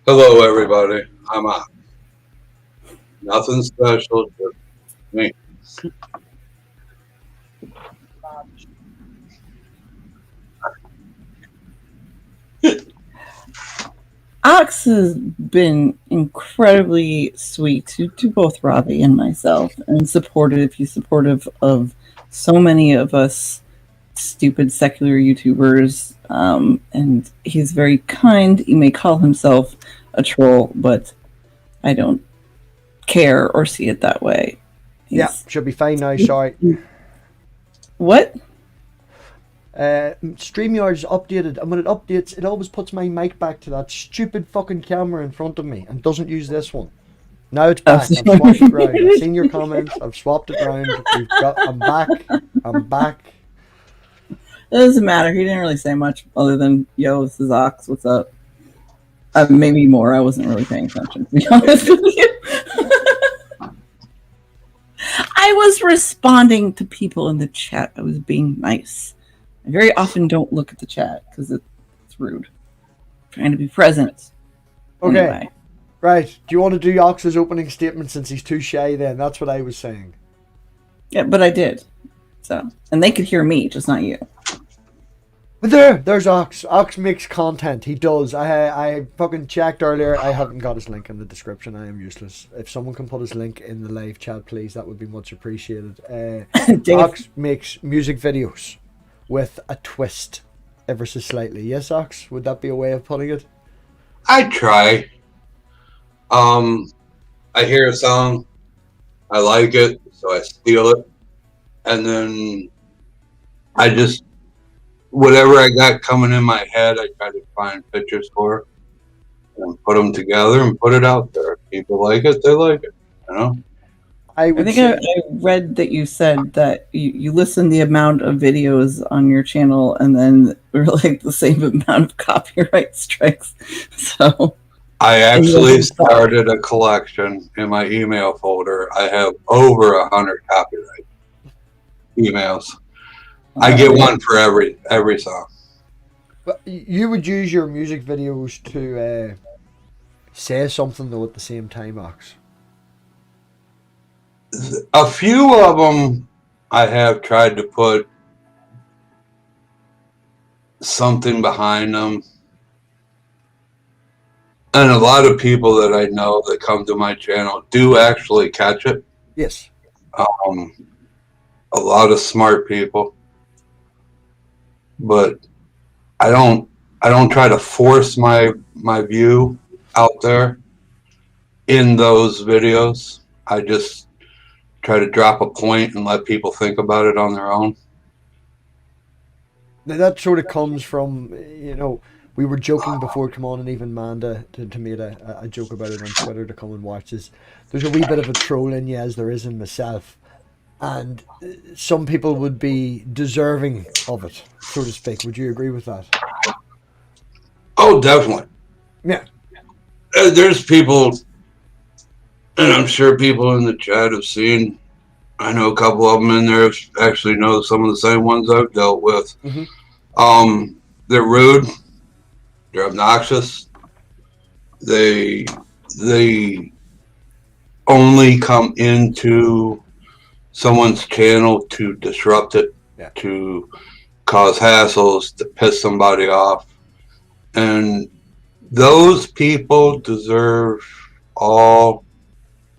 Hello, everybody. I'm Oxs. Nothing special, just me. Oxs has been incredibly sweet to both Robbie and myself, and supportive. He's supportive of so many of us stupid secular YouTubers, and he's very kind. He may call himself a troll, but I don't care or see it that way. Yeah, should be fine now. Sorry. What? StreamYard's updated, and when it updates, it always puts my mic back to that stupid fucking camera in front of me and doesn't use this one. Now it's back. I've swapped it round. I've seen your comments. I've swapped it round. I'm back. I'm back. It doesn't matter. He didn't really say much other than, yo, this is Oxs, what's up? Maybe more. I wasn't really paying attention, to be honest with you. I was responding to people in the chat. I was being nice. I very often don't look at the chat because it's rude. I'm trying to be present. Okay. Anyway. Right. Do you want to do Ox's opening statement since he's too shy then? That's what I was saying. Yeah, but I did. So, and they could hear me, just not you. But there's Oxs. Oxs makes content. He does. I fucking checked earlier. I haven't got his link in the description. I am useless. If someone can put his link in the live chat, please, that would be much appreciated. Oxs makes music videos with a twist, ever so slightly. Yes, Oxs? Would that be a way of putting it? I try. I hear a song, I like it, so I steal it, and then I just, whatever I got coming in my head, I try to find pictures for and put them together and put it out there. If people like it, they like it, you know? I think I read that you said that you listen the amount of videos on your channel and then we're like the same amount of copyright strikes. So I actually started a collection in my email folder. I have over 100 copyright emails. I get one for every song. But you would use your music videos to say something though at the same time, Oxs. A few of them I have tried to put something behind them. And a lot of people that I know that come to my channel do actually catch it. Yes. A lot of smart people. But I don't try to force my view out there in those videos. I just try to drop a point and let people think about it on their own. Now that sort of comes from, you know, we were joking before, come on, and even Manda to made a joke about it on Twitter to come and watch this. There's a wee bit of a troll in you, as there is in myself. And some people would be deserving of it, so to speak. Would you agree with that? Oh, definitely. Yeah. There's people, and I'm sure people in the chat have seen, I know a couple of them in there actually know some of the same ones I've dealt with. Mm-hmm. They're rude. They're obnoxious. They only come into someone's channel to disrupt it, to cause hassles, to piss somebody off. And those people deserve all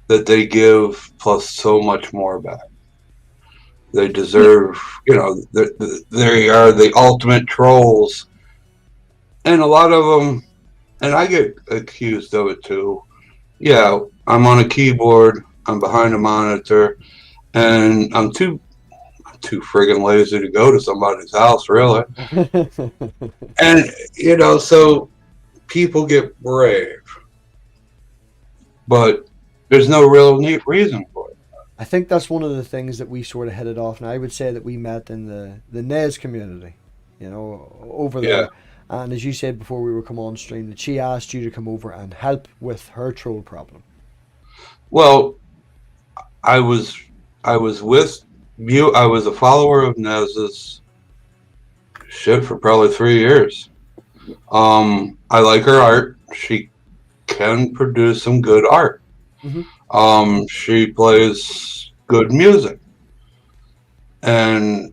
that they give plus so much more back. They deserve, you know, they are the ultimate trolls. And a lot of them, and I get accused of it too. Yeah, I'm on a keyboard, I'm behind a monitor, and I'm too friggin' lazy to go to somebody's house, really. And, you know, so people get brave. But there's no real neat reason for it. I think that's one of the things that we sort of hit it off. And I would say that we met in the NES community, you know, over there. And as you said before we were come on stream, that she asked you to come over and help with her troll problem. Well, I was with you. I was a follower of Nez's shit for probably 3 years. I like her art. She can produce some good art. She plays good music, and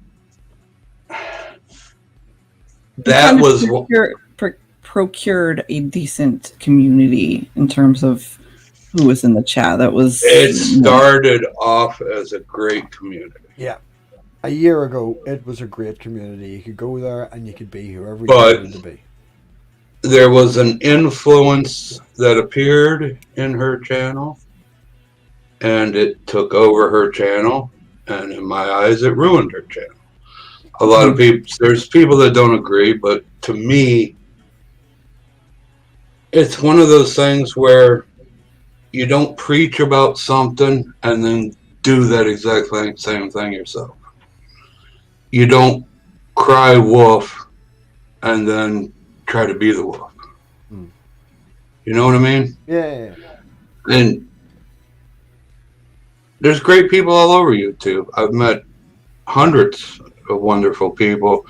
that was procured a decent community in terms of who was in the chat. That was it started off as a great community. Yeah. A year ago, it was a great community. You could go there and you could be whoever you wanted to be. There was an influence that appeared in her channel, and it took over her channel, and in my eyes, it ruined her channel. A lot of people, there's people that don't agree, but to me, it's one of those things where you don't preach about something and then do that exact same thing yourself. You don't cry wolf and then try to be the wolf. You know what I mean? Yeah. And there's great people all over YouTube. I've met hundreds of wonderful people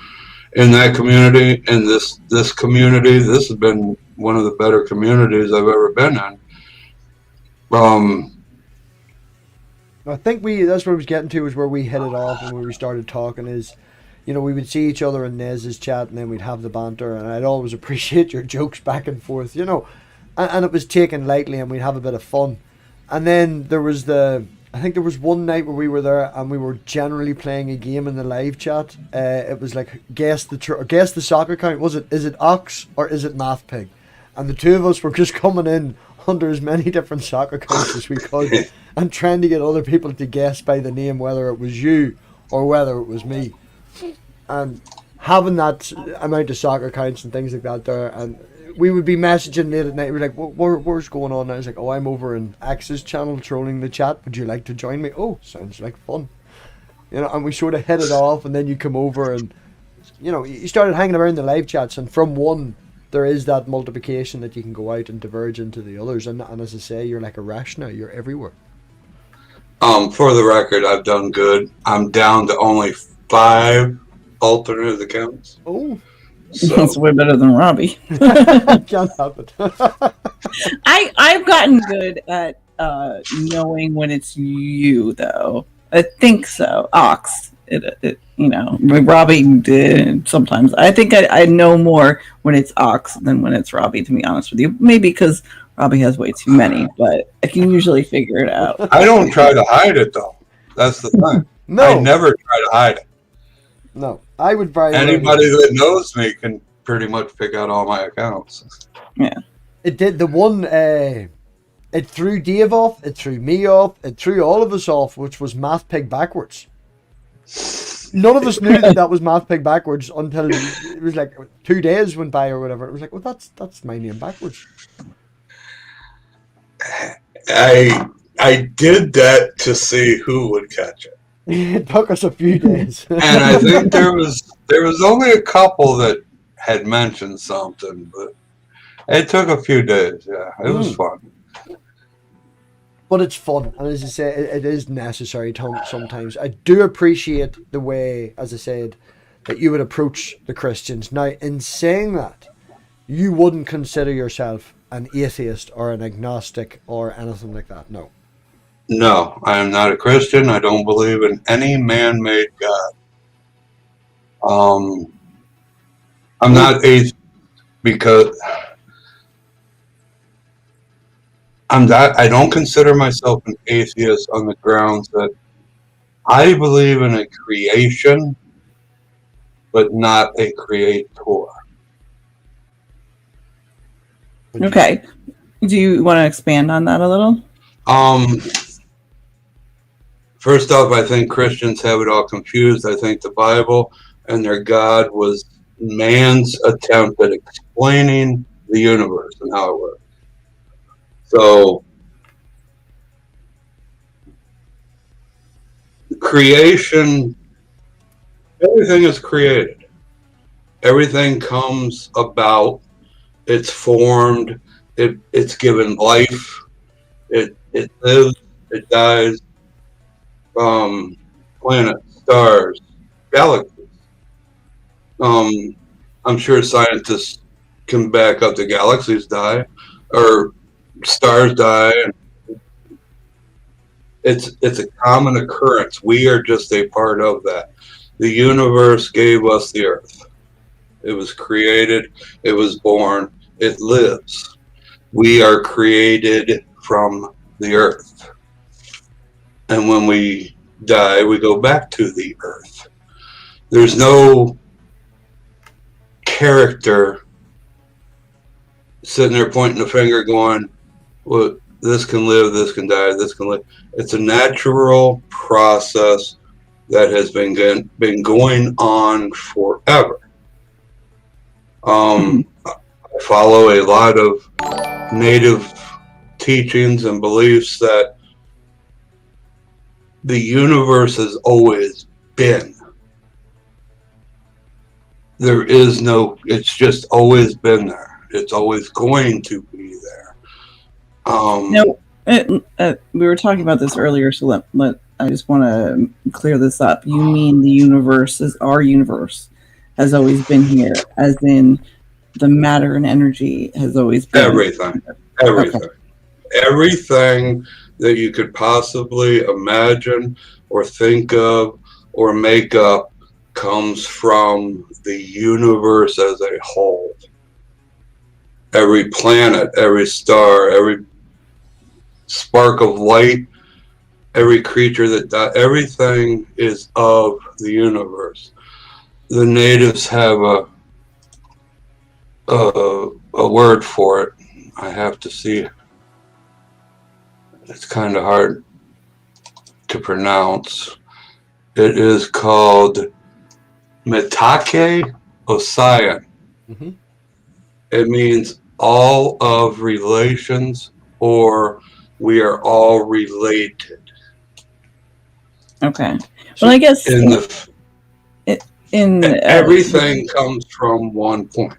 in that community. In this community, this has been one of the better communities I've ever been in. I think that's what I was getting to, is where we hit it off and where we started talking is, you know, we would see each other in Nez's chat and then we'd have the banter, and I'd always appreciate your jokes back and forth, you know, and it was taken lightly and we'd have a bit of fun. And then there was I think there was one night where we were there and we were generally playing a game in the live chat. It was like guess the soccer count. Is it Oxs or is it MathPig? And the two of us were just coming in under as many different soccer counts as we could and trying to get other people to guess by the name whether it was you or whether it was me. And having that amount of soccer counts and things like that there, and we would be messaging late at night. We're like, where's going on? And I was like, oh, I'm over in Oxs Channel trolling the chat. Would you like to join me? Oh, sounds like fun. You know, and we sort of hit it off, and then you come over and, you know, you started hanging around the live chats, and from one, there is that multiplication that you can go out and diverge into the others. And as I say, you're like a rash now. You're everywhere. For the record, I've done good. I'm down to only 5 alternate accounts. Oh. So. That's way better than Robbie. Can't help it. I've gotten good at knowing when it's you, though. I think so. Ox. You know, Robbie did sometimes. I think I know more when it's Ox than when it's Robbie, to be honest with you. Maybe because Robbie has way too many, but I can usually figure it out. I don't try to hide it, though. That's the thing. No. I never try to hide it. No, I would buy anybody that knows me can pretty much pick out all my accounts. Yeah, it did. The one it threw Dave off, it threw me off, it threw all of us off, which was MathPig backwards. None of us knew that was MathPig backwards until it was like 2 days went by or whatever. It was like, well, that's my name backwards. I did that to see who would catch it. It took us a few days. And I think there was only a couple that had mentioned something, but it took a few days. Yeah, it was fun. But it's fun, and as I say, it is necessary sometimes. I do appreciate the way, as I said, that you would approach the Christians. Now, in saying that, you wouldn't consider yourself an atheist or an agnostic or anything like that, no. No, I am not a Christian. I don't believe in any man-made God. I'm not atheist because I don't consider myself an atheist on the grounds that I believe in a creation, but not a creator. Okay. Do you want to expand on that a little? First off, I think Christians have it all confused. I think the Bible and their God was man's attempt at explaining the universe and how it works. So creation, everything is created. Everything comes about. It's formed. It's given life. It lives. It dies. Planets, stars, galaxies. I'm sure scientists can back up the galaxies die or stars die. It's a common occurrence. We are just a part of that. The universe gave us the earth. It was created. It was born. It lives. We are created from the earth. And when we die, we go back to the earth. There's no character sitting there pointing the finger going, well, this can live, this can die, this can live. It's a natural process that has been going on forever. I follow a lot of native teachings and beliefs that the universe has always been. There is no, it's just always been there. It's always going to be there. No, we were talking about this earlier, so I just want to clear this up. You mean the universe is our universe has always been here, as in the matter and energy has always been everything. Okay. Everything that you could possibly imagine or think of or make up comes from the universe as a whole. Every planet, every star, every spark of light, every creature that dies, everything is of the universe. The natives have a word for it. I have to see. It's kind of hard to pronounce. It is called Mitake Osayan. Mm-hmm. It means all of relations, or we are all related. Okay. Well, I guess everything comes from one point,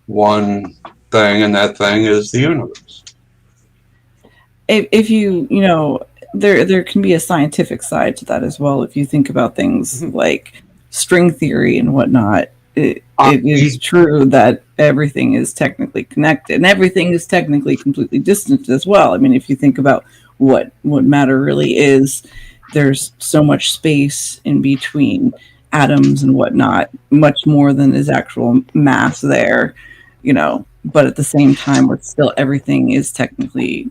one thing, and that thing is the universe. If you there can be a scientific side to that as well. If you think about things like string theory and whatnot, it is true that everything is technically connected, and everything is technically completely distant as well. I mean, if you think about what matter really is, there's so much space in between atoms and whatnot, much more than is actual mass there, but at the same time, everything is technically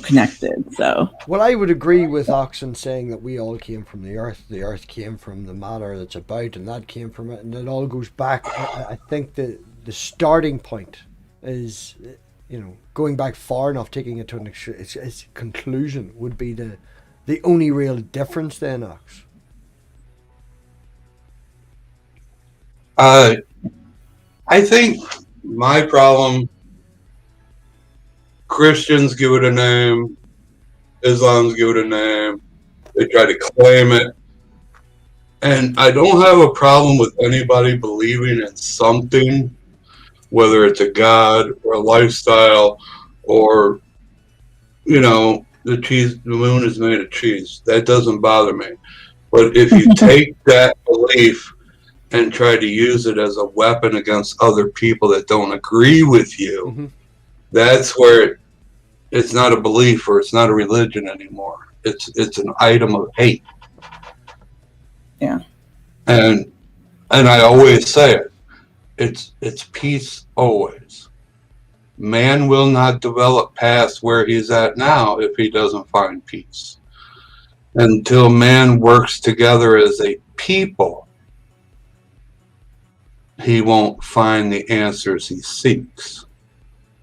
connected. So, well, I would agree with Oxs saying that we all came from the earth came from the matter that's about, and that came from it, and it all goes back. I think the starting point is, going back far enough, taking it to its conclusion would be the only real difference then, Oxs. I think my problem, Christians give it a name, Islam's give it a name, they try to claim it, and I don't have a problem with anybody believing in something, whether it's a god or a lifestyle or, the moon is made of cheese. That doesn't bother me. But if you take that belief and try to use it as a weapon against other people that don't agree with you, that's where it's not a belief or it's not a religion anymore. It's an item of hate. Yeah. And I always say it. It's peace always. Man will not develop past where he's at now if he doesn't find peace. Until man works together as a people, he won't find the answers he seeks.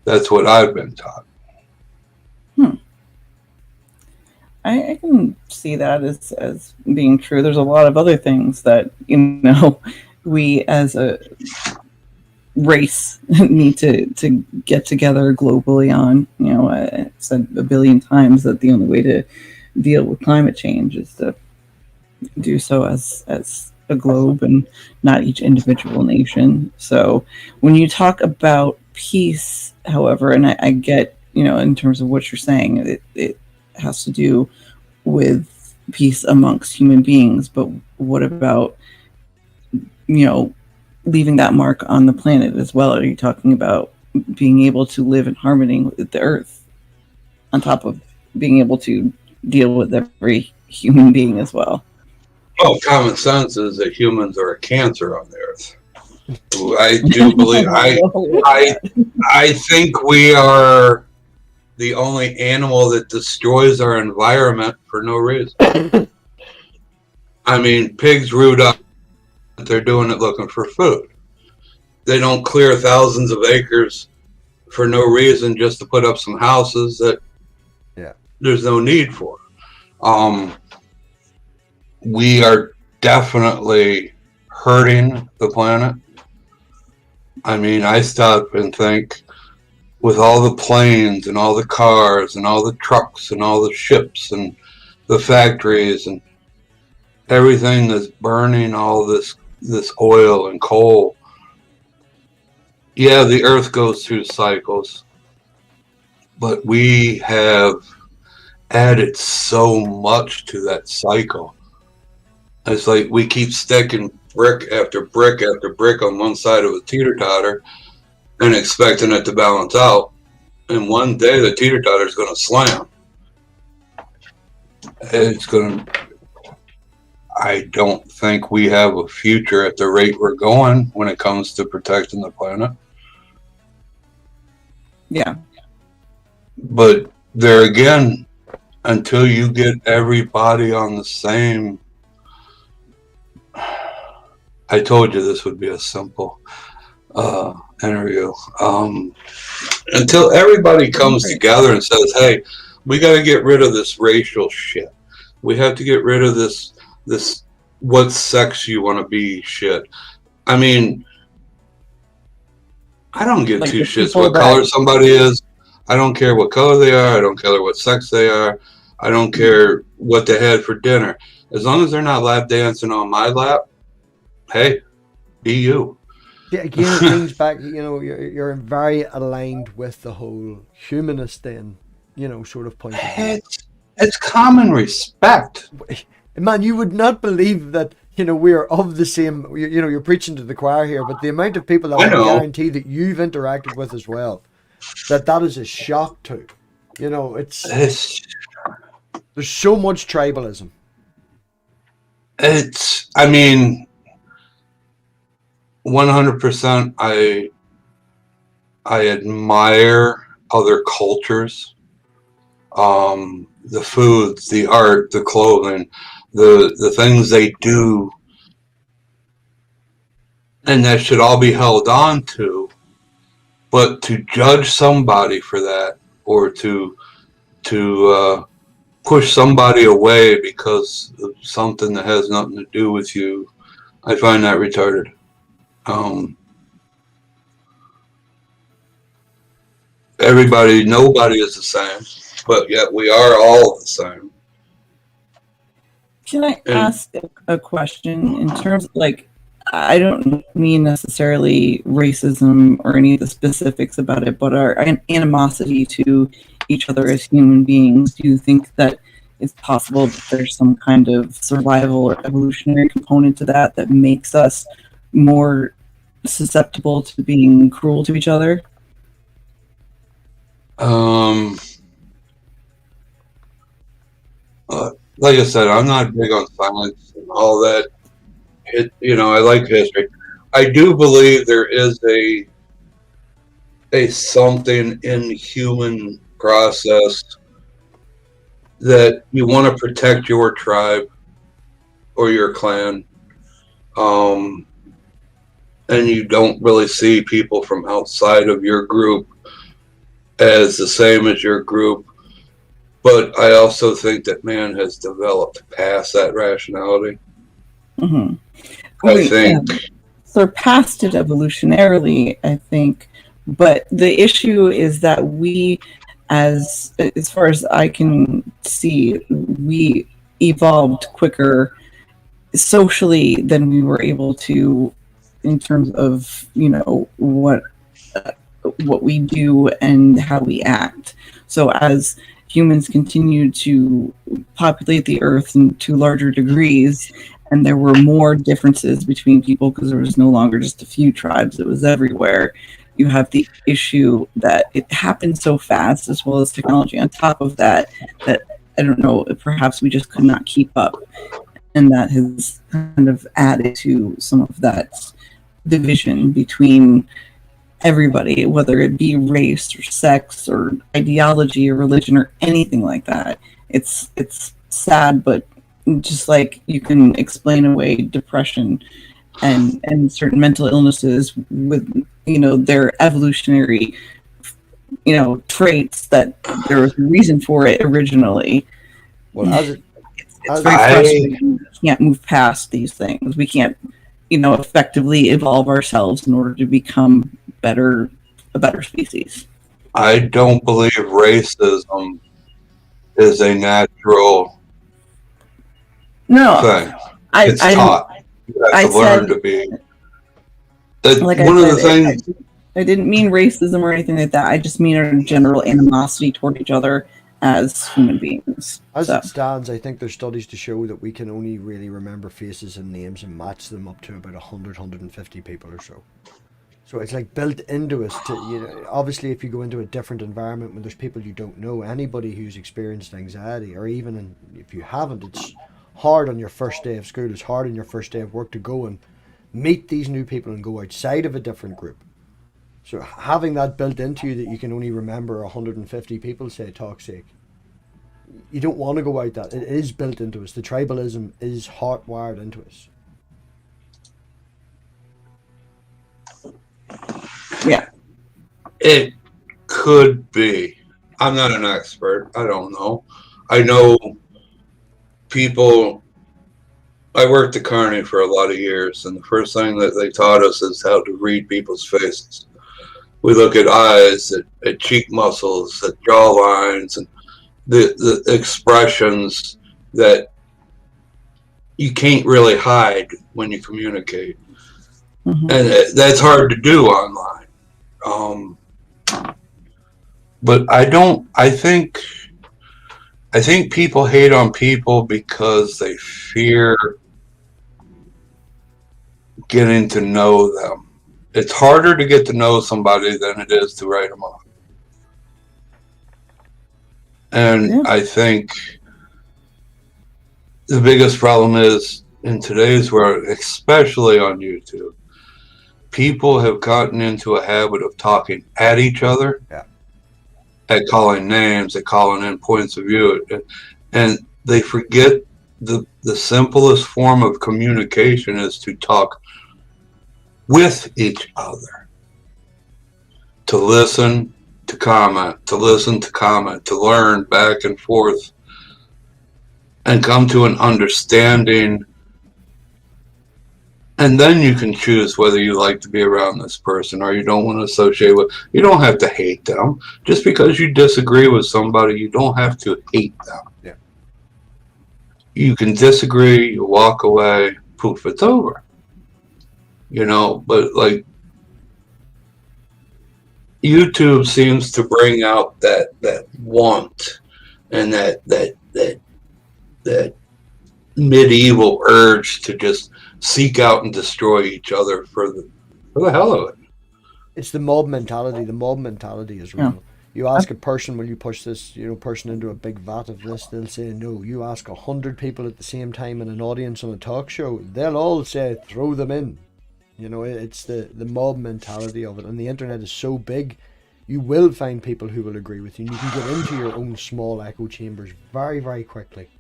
That's what I've been taught. I can see that as being true. There's a lot of other things that, we as a race need to get together globally on. I've said a billion times that the only way to deal with climate change is to do so as a globe and not each individual nation. So when you talk about peace, however, and I get, in terms of what you're saying, it has to do with peace amongst human beings, but what about, leaving that mark on the planet as well? Are you talking about being able to live in harmony with the earth on top of being able to deal with every human being as well? Oh, common sense is that humans are a cancer on the earth. I do believe, I think we are the only animal that destroys our environment for no reason. I mean, pigs root up. They're doing it looking for food. They don't clear thousands of acres for no reason just to put up some houses that there's no need for. We are definitely hurting the planet. I mean, I stop and think, with all the planes and all the cars and all the trucks and all the ships and the factories and everything that's burning all this oil and coal. Yeah, the earth goes through cycles, but we have added so much to that cycle. It's like we keep sticking brick after brick after brick on one side of a teeter-totter and expecting it to balance out. And one day the teeter-totter is going to slam. I don't think we have a future at the rate we're going when it comes to protecting the planet. Yeah. But there again, until you get everybody on the same, I told you this would be a simple interview. Until everybody comes together and says, hey, we got to get rid of this racial shit. We have to get rid of this what sex you want to be shit. I mean, I don't give two shits what color somebody is. I don't care what color they are. I don't care what sex they are. I don't care what they had for dinner. As long as they're not lap dancing on my lap, hey, be you. Yeah, again, it brings back, you're very aligned with the whole humanist then, sort of point of view. It's common respect. Man, you would not believe that, we're of the same, you're preaching to the choir here, but the amount of people that I guarantee that you've interacted with as well, that is a shock to. There's so much tribalism. I mean, 100% I admire other cultures. The foods, the art, the clothing, the things they do, and that should all be held on to. But to judge somebody for that, or to push somebody away because of something that has nothing to do with you, I find that retarded. Nobody is the same, but yet we are all the same. Can I ask a question in terms of, I don't mean necessarily racism or any of the specifics about it, but our animosity to each other as human beings? Do you think that it's possible that there's some kind of survival or evolutionary component to that makes us more susceptible to being cruel to each other? Like I said, I'm not big on science and all that. I like history. I do believe there is a something in the human process that you want to protect your tribe or your clan, and you don't really see people from outside of your group as the same as your group. But I also think that man has developed past that rationality. Mm-hmm. I think surpassed it evolutionarily, I think. But the issue is that we as far as I can see, we evolved quicker socially than we were able to in terms of, you know, what we do and how we act. So as humans continued to populate the earth to larger degrees, and there were more differences between people because there was no longer just a few tribes, it was everywhere. You have the issue that it happened so fast, as well as technology on top of that, that I don't know, perhaps we just could not keep up. And that has kind of added to some of that division between everybody, whether it be race or sex or ideology or religion or anything like that. It's sad, but just like you can explain away depression and certain mental illnesses with, you know, their evolutionary, you know, traits, that there was a reason for it originally. Well, it's very frustrating. We can't move past these things. We can't, you know, effectively evolve ourselves in order to become a better species. I don't believe racism is a natural thing. It's taught. You have to learn to be. Like one of the things. I didn't mean racism or anything like that. I just mean a general animosity toward each other as human beings. As it stands, I think there's studies to show that we can only really remember faces and names and match them up to about 100, 150 people or so. So it's like built into us to, you know, obviously if you go into a different environment when there's people you don't know, anybody who's experienced anxiety, or even if you haven't, it's hard on your first day of school, it's hard on your first day of work to go and meet these new people and go outside of a different group. So having that built into you that you can only remember 150 people, say, talk's sake, you don't want to go out that. It is built into us. The tribalism is hardwired into us. Yeah. It could be. I'm not an expert. I don't know. I know people. I worked at Carney for a lot of years, and the first thing that they taught us is how to read people's faces. We look at eyes, at cheek muscles, at jaw lines, and the expressions that you can't really hide when you communicate. Mm-hmm. And that's hard to do online. But I think people hate on people because they fear getting to know them. It's harder to get to know somebody than it is to write them off. And yeah. I think the biggest problem is in today's world, especially on YouTube, people have gotten into a habit of talking at each other, at calling names, at calling in points of view, and they forget the simplest form of communication is to talk with each other, to listen, to comment, to listen, to comment, to learn back and forth, and come to an understanding. And then you can choose whether you like to be around this person or you don't want to associate with. You don't have to hate them. Just because you disagree with somebody, you don't have to hate them. Yeah. You can disagree, you walk away, poof, it's over. You know, but like YouTube seems to bring out that want and that medieval urge to just seek out and destroy each other for the hell of it. It's the mob mentality. The mob mentality is real. Yeah. You ask a person, will you push this, you know, person into a big vat of this? They'll say no. You ask 100 people at the same time in an audience on a talk show, they'll all say throw them in. You know, it's the mob mentality of it, and the internet is so big, you will find people who will agree with you. And you can get into your own small echo chambers very, very quickly.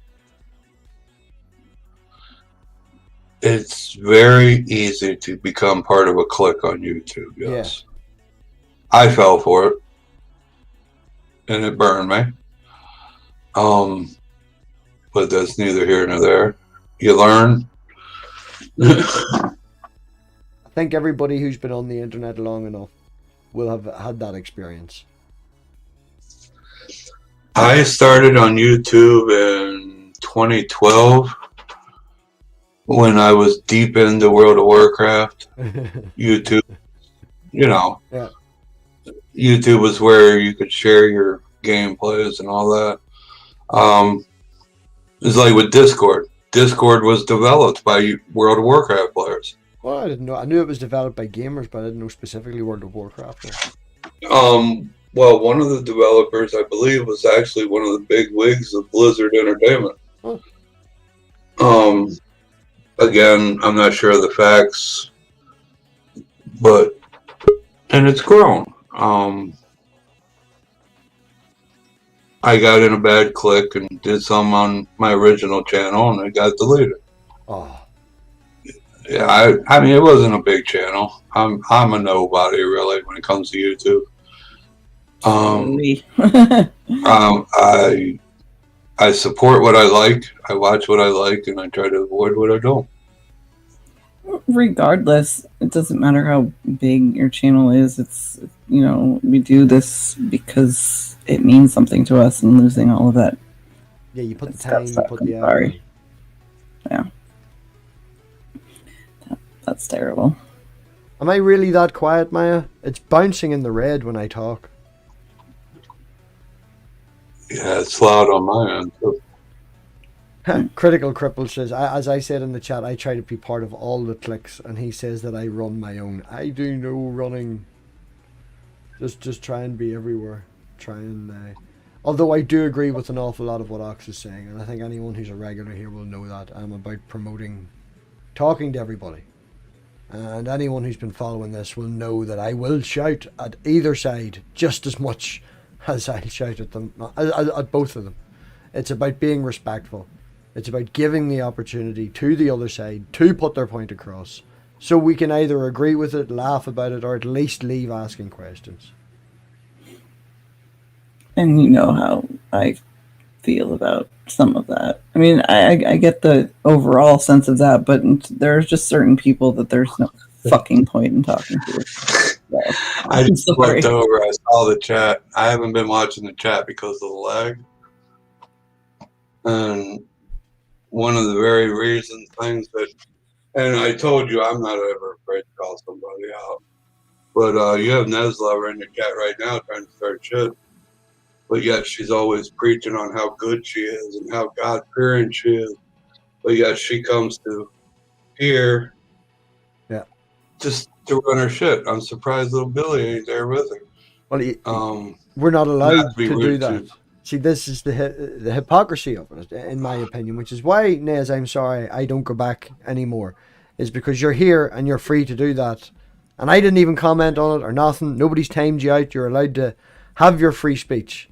It's very easy to become part of a clique on YouTube, yes. Yeah. I fell for it, and it burned me. But that's neither here nor there. You learn. I think everybody who's been on the internet long enough will have had that experience. I started on YouTube in 2012 when I was deep into World of Warcraft. YouTube, you know, Yeah. YouTube was where you could share your gameplays and all that. It's like with Discord. Discord was developed by World of Warcraft players. Well, I didn't know. I knew it was developed by gamers, but I didn't know specifically World of Warcraft. Well, one of the developers, I believe, was actually one of the big wigs of Blizzard Entertainment. Oh. Again, I'm not sure of the facts, and it's grown. I got in a bad click and did some on my original channel, and it got deleted. Oh. Yeah, I mean, it wasn't a big channel. I'm a nobody really when it comes to YouTube. I support what I like. I watch what I like, and I try to avoid what I don't. Regardless, it doesn't matter how big your channel is. It's, you know, we do this because it means something to us, and losing all of that. Yeah, you put the time, you put the effort. Sorry. Yeah. That's terrible. Am I really that quiet, Maya? It's bouncing in the red when I talk. Yeah, it's loud on my end too. Critical Cripple says, as I said in the chat, I try to be part of all the cliques, and he says that I run my own. I do no running. Just try and be everywhere. Try and... although I do agree with an awful lot of what Oxs is saying, and I think anyone who's a regular here will know that. I'm about promoting, talking to everybody. And anyone who's been following this will know that I will shout at either side just as much as I'll shout at them, at both of them. It's about being respectful. It's about giving the opportunity to the other side to put their point across, so we can either agree with it, laugh about it, or at least leave asking questions. And you know how I feel about some of that. I mean, I get the overall sense of that, but there's just certain people that there's no fucking point in talking to. So, I just flipped over. I saw the chat. I haven't been watching the chat because of the lag. And one of the very things that, and I told you I'm not ever afraid to call somebody out. But you have Neslover in the chat right now trying to start shit. But yet she's always preaching on how good she is and how God-fearing she is. But yet she comes to here just to run her shit. I'm surprised little Billy ain't there with her. Well, we're not allowed to do that. See, this is the hypocrisy of it, in my opinion, which is why, Nez, I'm sorry, I don't go back anymore. Is because you're here and you're free to do that. And I didn't even comment on it or nothing. Nobody's timed you out. You're allowed to have your free speech.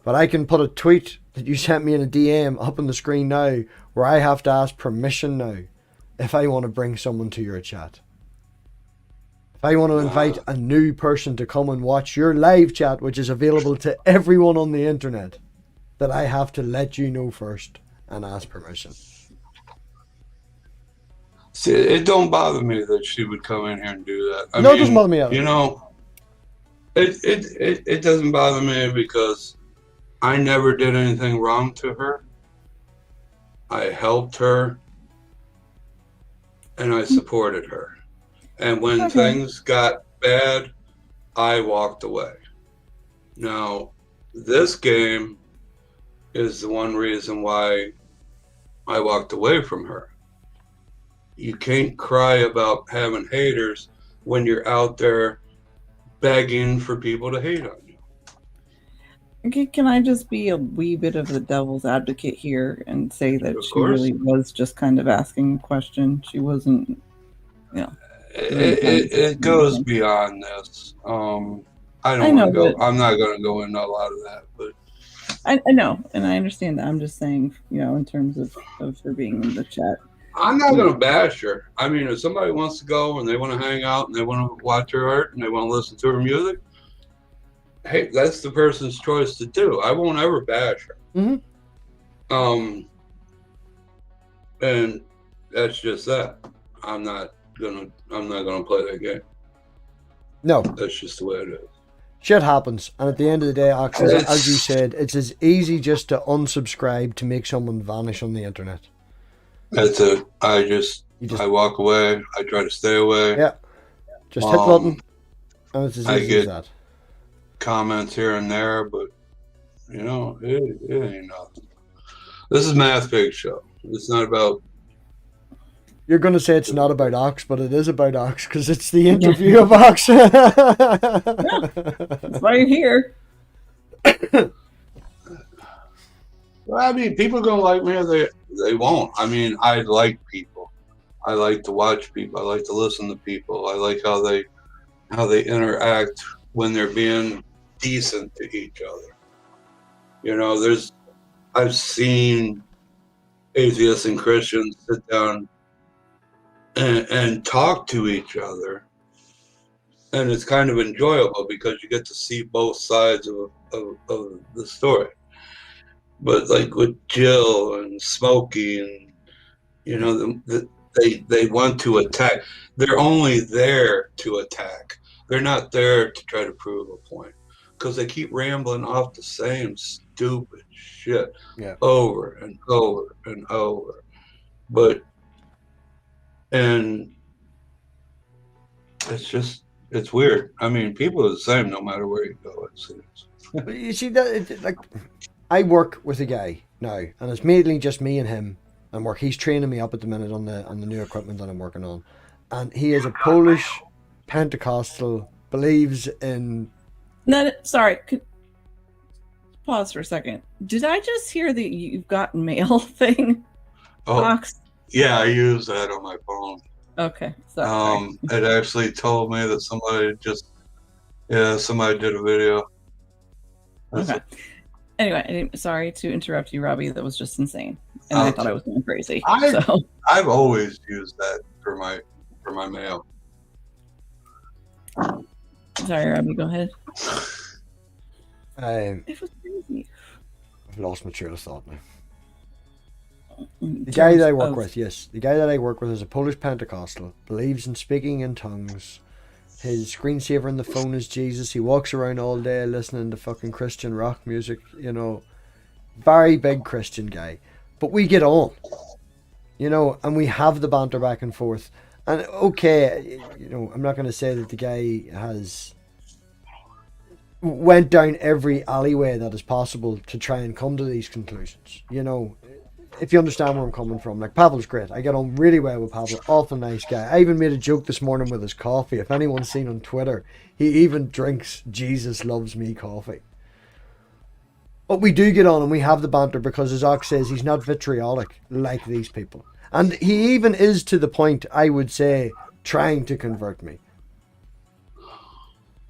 But I can put a tweet that you sent me in a DM up on the screen now where I have to ask permission now if I want to bring someone to your chat. If I want to invite a new person to come and watch your live chat, which is available to everyone on the internet, that I have to let you know first and ask permission. See, it don't bother me that she would come in here and do that. I mean, it doesn't bother me at all. You know, it doesn't bother me because I never did anything wrong to her. I helped her and I supported her. And when things got bad, I walked away. Now, this game is the one reason why I walked away from her. You can't cry about having haters when you're out there begging for people to hate on you. Okay, can I just be a wee bit of the devil's advocate here and say that she really was just kind of asking a question? She wasn't, you know. It goes beyond this. I don't want to go. I'm not going to go into a lot of that, but I know, and I understand that. I'm just saying, you know, in terms of her being in the chat. I'm not going to bash her. I mean, if somebody wants to go and they want to hang out and they want to watch her art and they want to listen to her music, hey, that's the person's choice to do. I won't ever bash her. Mm-hmm. And that's just that. I'm not gonna play that game. No, that's just the way it is. Shit happens, and at the end of the day, Ox, as you said, it's as easy just to unsubscribe to make someone vanish on the internet. That's it. I walk away. I try to stay away. Yeah. Just hit button, and it's as easy as that. Comments here and there, but you know, it ain't nothing. This is MathPig show. It's not about. You're going to say it's not about Ox, but it is about Ox because it's the interview of Ox. Yeah, that's why you're here. Well, I mean, people are going to like me or they won't. I mean, I like people. I like to watch people. I like to listen to people. I like how they interact when they're being decent to each other. You know, I've seen atheists and Christians sit down and talk to each other, and it's kind of enjoyable because you get to see both sides of the story. But like with Jill and Smokey, and you know, they want to attack. They're only there to attack. They're not there to try to prove a point because they keep rambling off the same stupid shit over and over and over. And it's weird. I mean, people are the same no matter where you go, it seems. But you see, that like, I work with a guy now, and it's mainly just me and him and work. He's training me up at the minute on the new equipment that I'm working on. And he is a Polish Pentecostal, believes in... No, sorry. Pause for a second. Did I just hear that you've got mail thing? Oh. Ox? Yeah, I use that on my phone. Okay. Sorry. It actually told me that somebody did a video. Okay. Anyway, sorry to interrupt you, Robbie. That was just insane, and I thought I was going crazy. I've always used that for my mail. Sorry, Robbie. Go ahead. It was crazy. I've lost my train of thought now. The guy that I work with, the guy that I work with is a Polish Pentecostal, believes in speaking in tongues. His screensaver in the phone is Jesus. He walks around all day listening to fucking Christian rock music, you know. Very big Christian guy. But we get on, you know, and we have the banter back and forth. And okay, you know, I'm not going to say that the guy has went down every alleyway that is possible to try and come to these conclusions, you know. If you understand where I'm coming from. Like, Pavel's great. I get on really well with Pavel. Awful nice guy. I even made a joke this morning with his coffee. If anyone's seen on Twitter, he even drinks Jesus Loves Me coffee. But we do get on and we have the banter because, as Ox says, he's not vitriolic like these people. And he even is to the point, I would say, trying to convert me.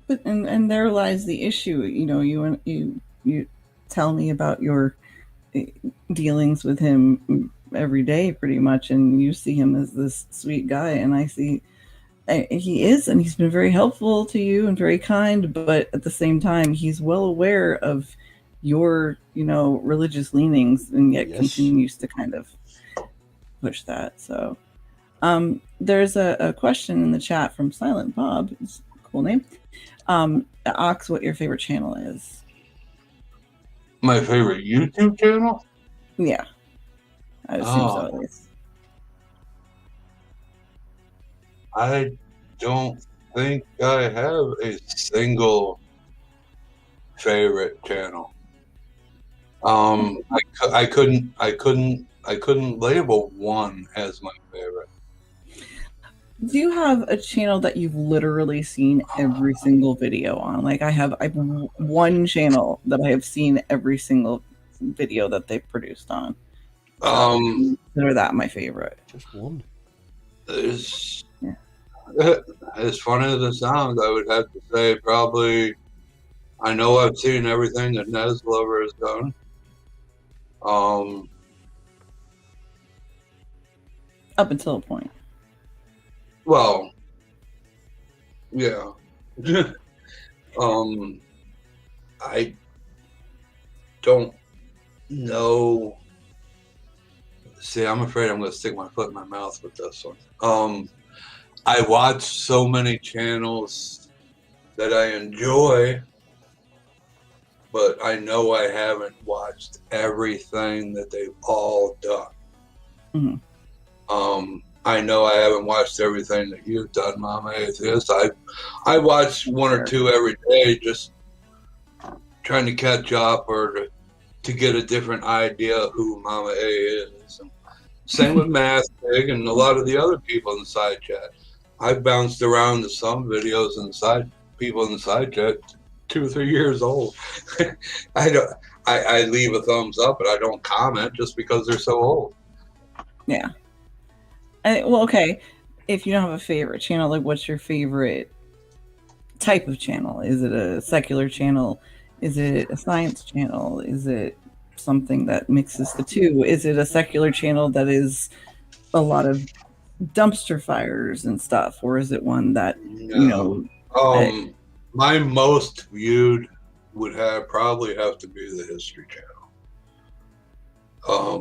But and there lies the issue. You know, you tell me about your dealings with him every day pretty much, and you see him as this sweet guy, and I see he is, and he's been very helpful to you and very kind, but at the same time he's well aware of your, you know, religious leanings, and yet continues to kind of push that. So there's a question in the chat from Silent Bob. It's a cool name. Ox, what your favorite channel is? My favorite YouTube channel? Yeah. I assume so, at least. I don't think I have a single favorite channel. I couldn't label one as my favorite. Do you have a channel that you've literally seen every single video on? Like I've one channel that I have seen every single video that they've produced on. Consider that my favorite. Just one. As funny as it sounds, I would have to say probably. I know I've seen everything that Nez Lover has done. Up until a point. Well, yeah. I don't know. See, I'm afraid I'm going to stick my foot in my mouth with this one. I watch so many channels that I enjoy but I know I haven't watched everything that they've all done. Mm-hmm. I know I haven't watched everything that you've done, Mama Atheist. I watch one or two every day, just trying to catch up or to get a different idea of who Mama A is. And same with MathPig and a lot of the other people in the side chat. I've bounced around to some videos in the side, people in the side chat 2 or 3 years old. I leave a thumbs up, but I don't comment just because they're so old. Yeah. Well, okay. If you don't have a favorite channel, like, what's your favorite type of channel? Is it a secular channel? Is it a science channel? Is it something that mixes the two? Is it a secular channel that is a lot of dumpster fires and stuff, or is it one that my most viewed would probably have to be the History Channel.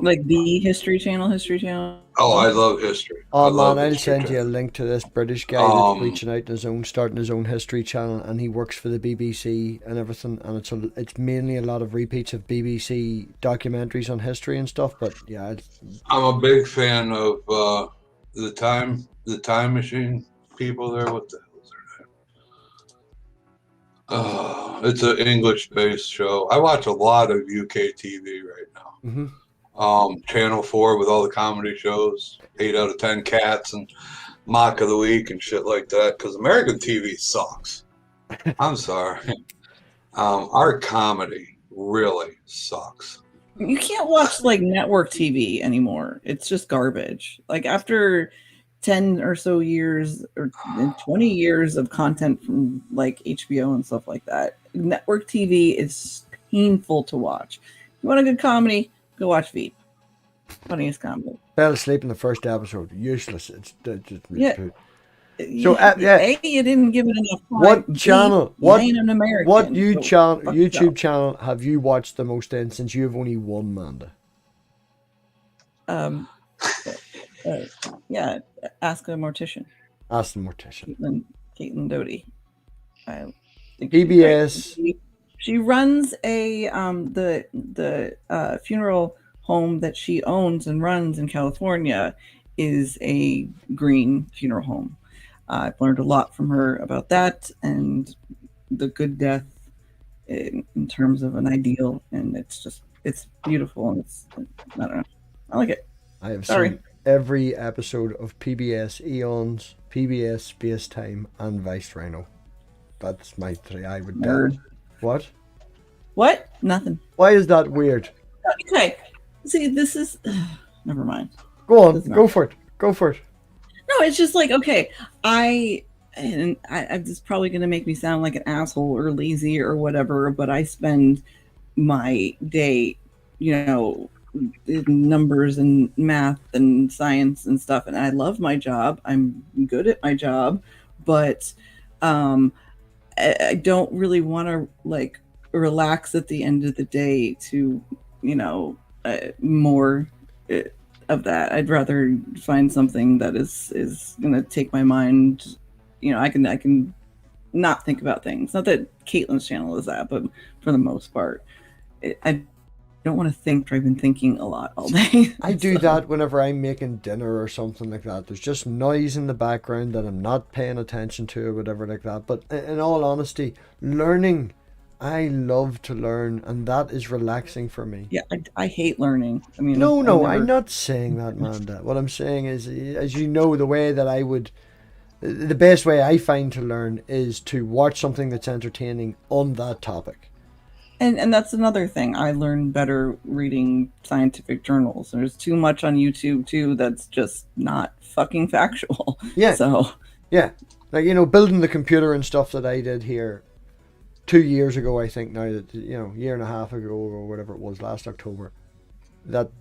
Like the History Channel? Oh, I love history. Oh man, I'll send you a link to this British guy that's reaching out starting his own History Channel, and he works for the BBC and everything, and it's mainly a lot of repeats of BBC documentaries on history and stuff. But yeah, I'm a big fan of the time machine people there. What the hell is their name? It's an English-based show. I watch a lot of UK TV right now. Mm-hmm. Channel 4 with all the comedy shows, 8 out of 10 Cats and Mock of the Week and shit like that, because American TV sucks. I'm sorry. Our comedy really sucks. You can't watch like network TV anymore. It's just garbage. Like after 10 or so years or 20 years of content from like HBO and stuff like that, network TV is painful to watch. You want a good comedy? Go watch Veep. Funniest comedy. Fell asleep in the first episode. Useless. It's just yeah. So you didn't give it enough time. What channel? What ain't an American? What YouTube channel have you watched the most in since you have only one, Manda? Yeah. Ask a Mortician. Ask the Mortician. Caitlin Doty. PBS. She runs a the funeral home that she owns and runs in California is a green funeral home. I've learned a lot from her about that and the good death in terms of an ideal, and it's beautiful, and I don't know. I like it. I have seen every episode of PBS Eons, PBS Space Time, and Vice Rhino. That's my three. I would nerd. What? What? Nothing. Why is that weird? Okay. See, this is... never mind. Go on. Go for it. Go for it. No, it's just like, okay, I'm just probably going to make me sound like an asshole or lazy or whatever, but I spend my day, in numbers and math and science and stuff, and I love my job. I'm good at my job, but I don't really want to, like, relax at the end of the day to more of that. I'd rather find something that is gonna take my mind. I can not think about things. Not that Caitlin's channel is that, but for the most part, I don't want to think. I've been thinking a lot all day. I do that whenever I'm making dinner or something like that. There's just noise in the background that I'm not paying attention to or whatever like that. But in all honesty, learning, I love to learn, and that is relaxing for me. Yeah, I hate learning. I mean, no, I'm not saying that, Manda. What I'm saying is, as you know, the best way I find to learn is to watch something that's entertaining on that topic. And that's another thing. I learn better reading scientific journals. There's too much on YouTube too that's just not fucking factual. Yeah. So yeah, like building the computer and stuff that I did here 2 years ago, I think now that year and a half ago or whatever it was, last October, that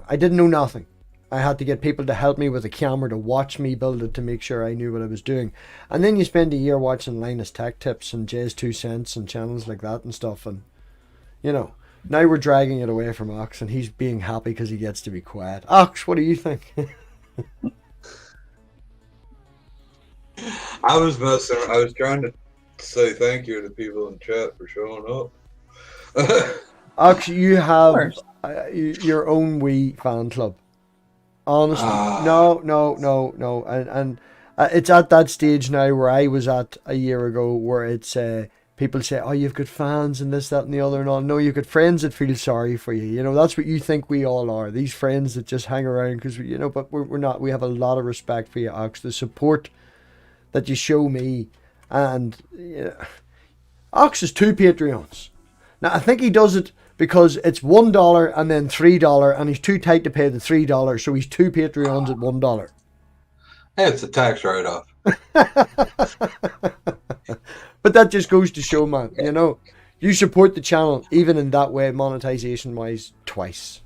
I didn't know nothing. I had to get people to help me with a camera to watch me build it to make sure I knew what I was doing. And then you spend a year watching Linus Tech Tips and Jay's 2 Cents and channels like that and stuff, and now we're dragging it away from Oxs, and he's being happy because he gets to be quiet. Oxs, what do you think? I was trying to say thank you to people in chat for showing up. Ox, you have your own wee fan club. Honestly, no, and it's at that stage now where I was at a year ago, where it's people say, "Oh, you've got fans and this, that, and the other," and all. No, you've got friends that feel sorry for you. You know, that's what you think we all are. These friends that just hang around because you know, but we're not. We have a lot of respect for you, Ox. The support that you show me, and Ox has 2 Patreons. Now I think he does it because it's $1 and then $3, and he's too tight to pay the $3, so he's 2 Patreons at $1. Hey, it's a tax write-off. But that just goes to show, man, you know, you support the channel, even in that way, monetization-wise, twice.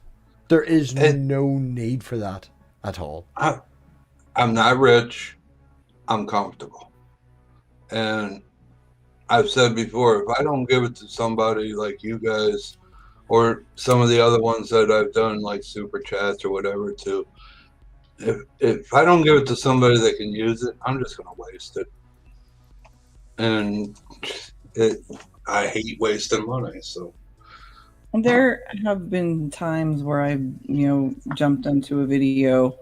There is no need for that at all. I'm not rich. I'm comfortable. And I've said before, if I don't give it to somebody like you guys or some of the other ones that I've done, like Super Chats or whatever, too, if I don't give it to somebody that can use it, I'm just going to waste it. And I hate wasting money. So there have been times where I've, jumped onto a video,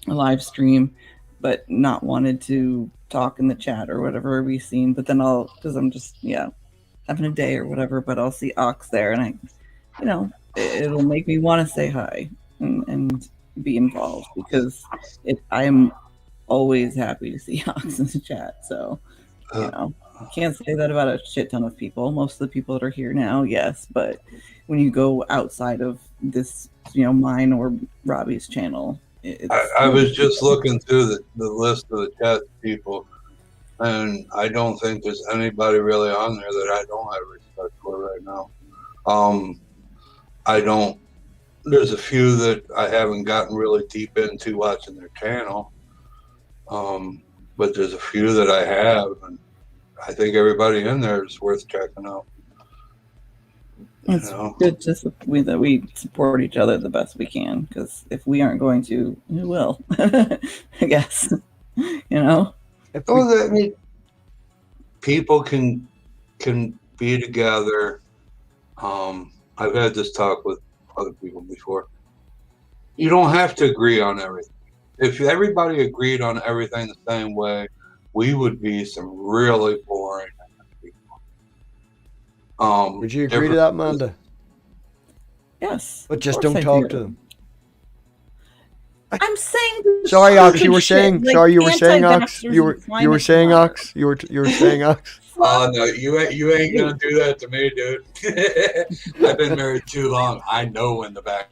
a live stream, but not wanted to talk in the chat or whatever we've seen. But then because I'm just, having a day or whatever, but I'll see Ox there and it'll make me want to say hi and be involved, because I'm always happy to see Ox in the chat. So, I can't say that about a shit ton of people. Most of the people that are here now, yes, but when you go outside of this, mine or Robbie's channel, I was just looking through the list of the chat people, and I don't think there's anybody really on there that I don't have respect for right now. There's a few that I haven't gotten really deep into watching their channel, but there's a few that I have, and I think everybody in there is worth checking out. It's good that we support each other the best we can, because if we aren't going to, who will? I guess. People can be together. I've had this talk with other people before. You don't have to agree on everything. If everybody agreed on everything the same way, we would be some really boring people. Would you agree to that, Amanda? Yes. But just don't talk to them. I'm saying. Sorry, Ox. You were saying. Sorry, you were saying, Ox. You were saying, Ox. You were saying, Ox. Oh no, you ain't gonna do that to me, dude. I've been married too long. I know when the back.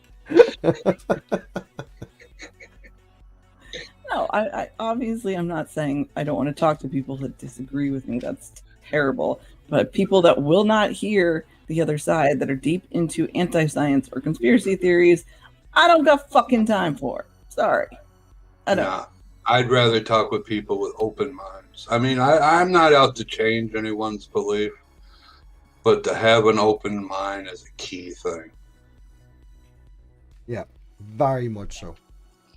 No, I obviously I'm not saying I don't want to talk to people that disagree with me. That's terrible. But people that will not hear the other side, that are deep into anti-science or conspiracy theories, I don't got fucking time for. Sorry. I don't. Nah, I'd rather talk with people with open minds. I mean, I'm not out to change anyone's belief, but to have an open mind is a key thing. Yeah, very much so.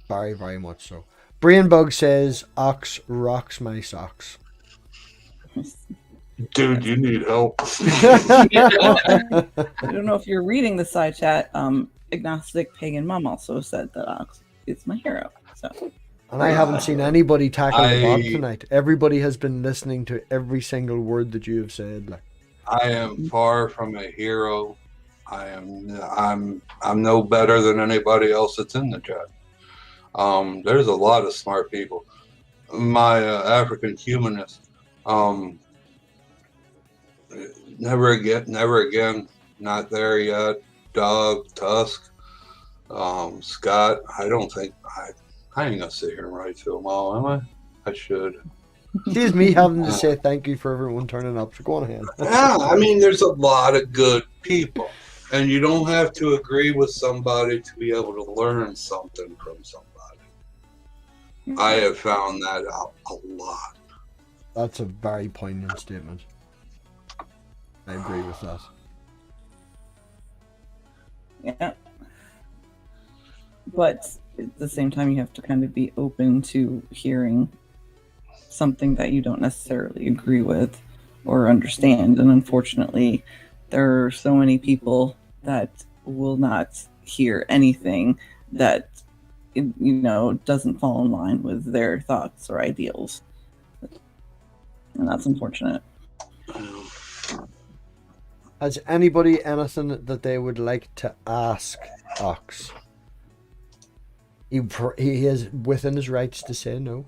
Very, very much so. BrainBug says, Ox rocks my socks. Dude, you need help. I don't know if you're reading the side chat. Agnostic Pagan Mum also said that Ox is my hero. So, and I haven't seen anybody tackle the bot tonight. Everybody has been listening to every single word that you have said. Like, I am far from a hero. I'm no better than anybody else that's in the chat. There's a lot of smart people. My African humanist. Never again. Not there yet. Dog, Tusk, Scott. I don't think I ain't gonna sit here and write to them all, am I? I should. It's me having to say thank you for everyone turning up. So go on ahead. Yeah, I mean, there's a lot of good people, and you don't have to agree with somebody to be able to learn something from somebody. I have found that out a lot. That's a very poignant statement. I agree with that. Yeah. But at the same time, you have to kind of be open to hearing something that you don't necessarily agree with or understand. And unfortunately, there are so many people that will not hear anything that doesn't fall in line with their thoughts or ideals, and that's unfortunate. Has anybody anything that they would like to ask Ox? He is within his rights to say no,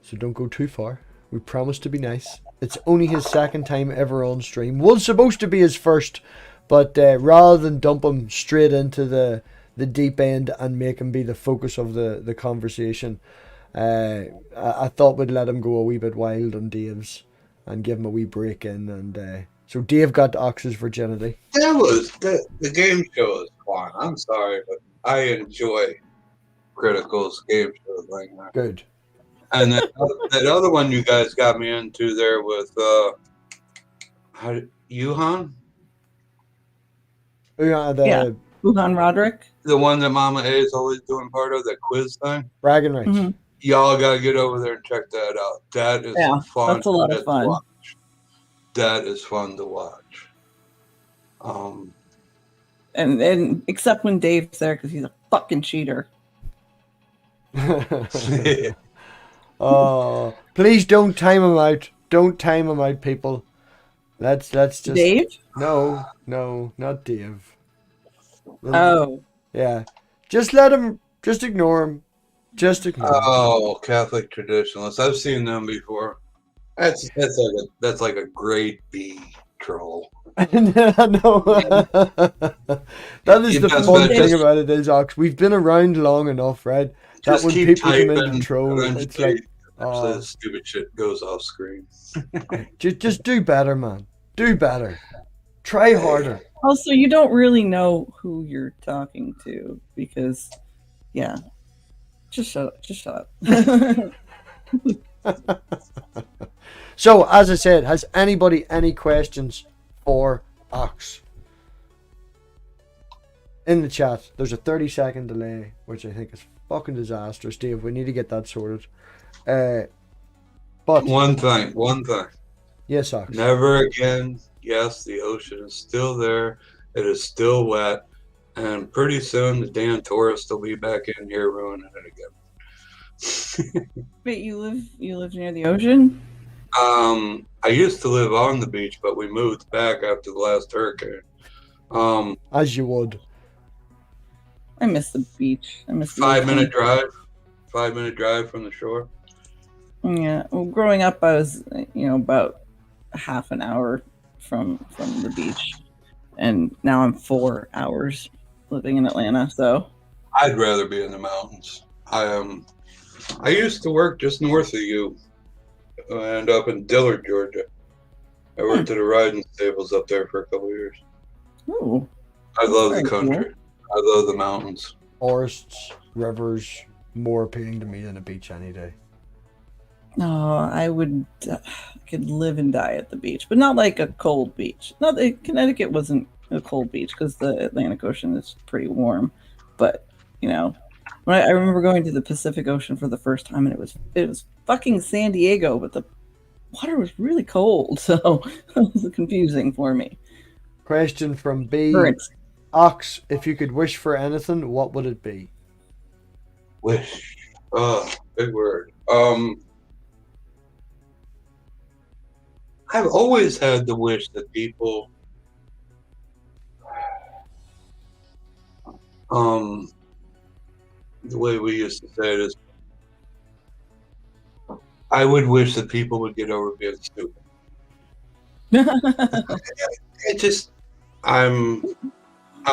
so don't go too far. We promise to be nice. It's only his second time ever on stream. Was supposed to be his first, but rather than dump him straight into the deep end and make him be the focus of the conversation, I thought we'd let him go a wee bit wild on Dave's and give him a wee break in. And so Dave got Ox's virginity. That was the game show is fun. I'm sorry, but I enjoy Critical's game show like that. Good. And that other one you guys got me into there with Yuhan? Wuhan Roderick. The one that Mama A is always doing part of, that quiz thing. Bragging rights. Mm-hmm. Y'all gotta get over there and check that out. That is fun. That's a lot of fun. That is fun to watch. And except when Dave's there, because he's a fucking cheater. Oh, please don't time him out. Don't time him out, people. Let's just Dave? No, not Dave. Oh. Yeah. Just let him, just ignore him. Just ignore him. Oh, Catholic traditionalists. I've seen them before. That's like a grade B troll. No. That is the fun thing about it is, Ox, we've been around long enough, right? That when people come in and troll, it's like stupid shit goes off screen. just do better, man. Do better. Try harder. Also, you don't really know who you're talking to because, yeah. Just shut up. So, as I said, has anybody any questions for Ox? In the chat, there's a 30-second delay, which I think is fucking disastrous. Dave, we need to get that sorted. But one thing. Yes, Ox. Never again. Yes, the ocean is still there. It is still wet. And pretty soon the damn tourists will be back in here ruining it again. Wait, you live near the ocean? I used to live on the beach, but we moved back after the last hurricane. As you would. I miss the beach. I miss the 5-minute drive. 5-minute drive from the shore. Yeah. Well, growing up, I was, about half an hour from the beach, and now I'm 4 hours living in Atlanta. So I'd rather be in the mountains. I used to work just north of you, and up in Dillard, Georgia. I worked at a riding stables up there for a couple of years. Ooh, I love the country. Cool. I love the mountains. Forests, rivers, more appealing to me than a beach any day. No, I could live and die at the beach, but not like a cold beach. Not that Connecticut wasn't a cold beach because the Atlantic Ocean is pretty warm. But when I remember going to the Pacific Ocean for the first time, and it was fucking San Diego, but the water was really cold, so it was confusing for me. Question from B. Ox, if you could wish for anything, what would it be? Wish. Big word. I've always had the wish that people the way we used to say it is, I would wish that people would get over being stupid. I'm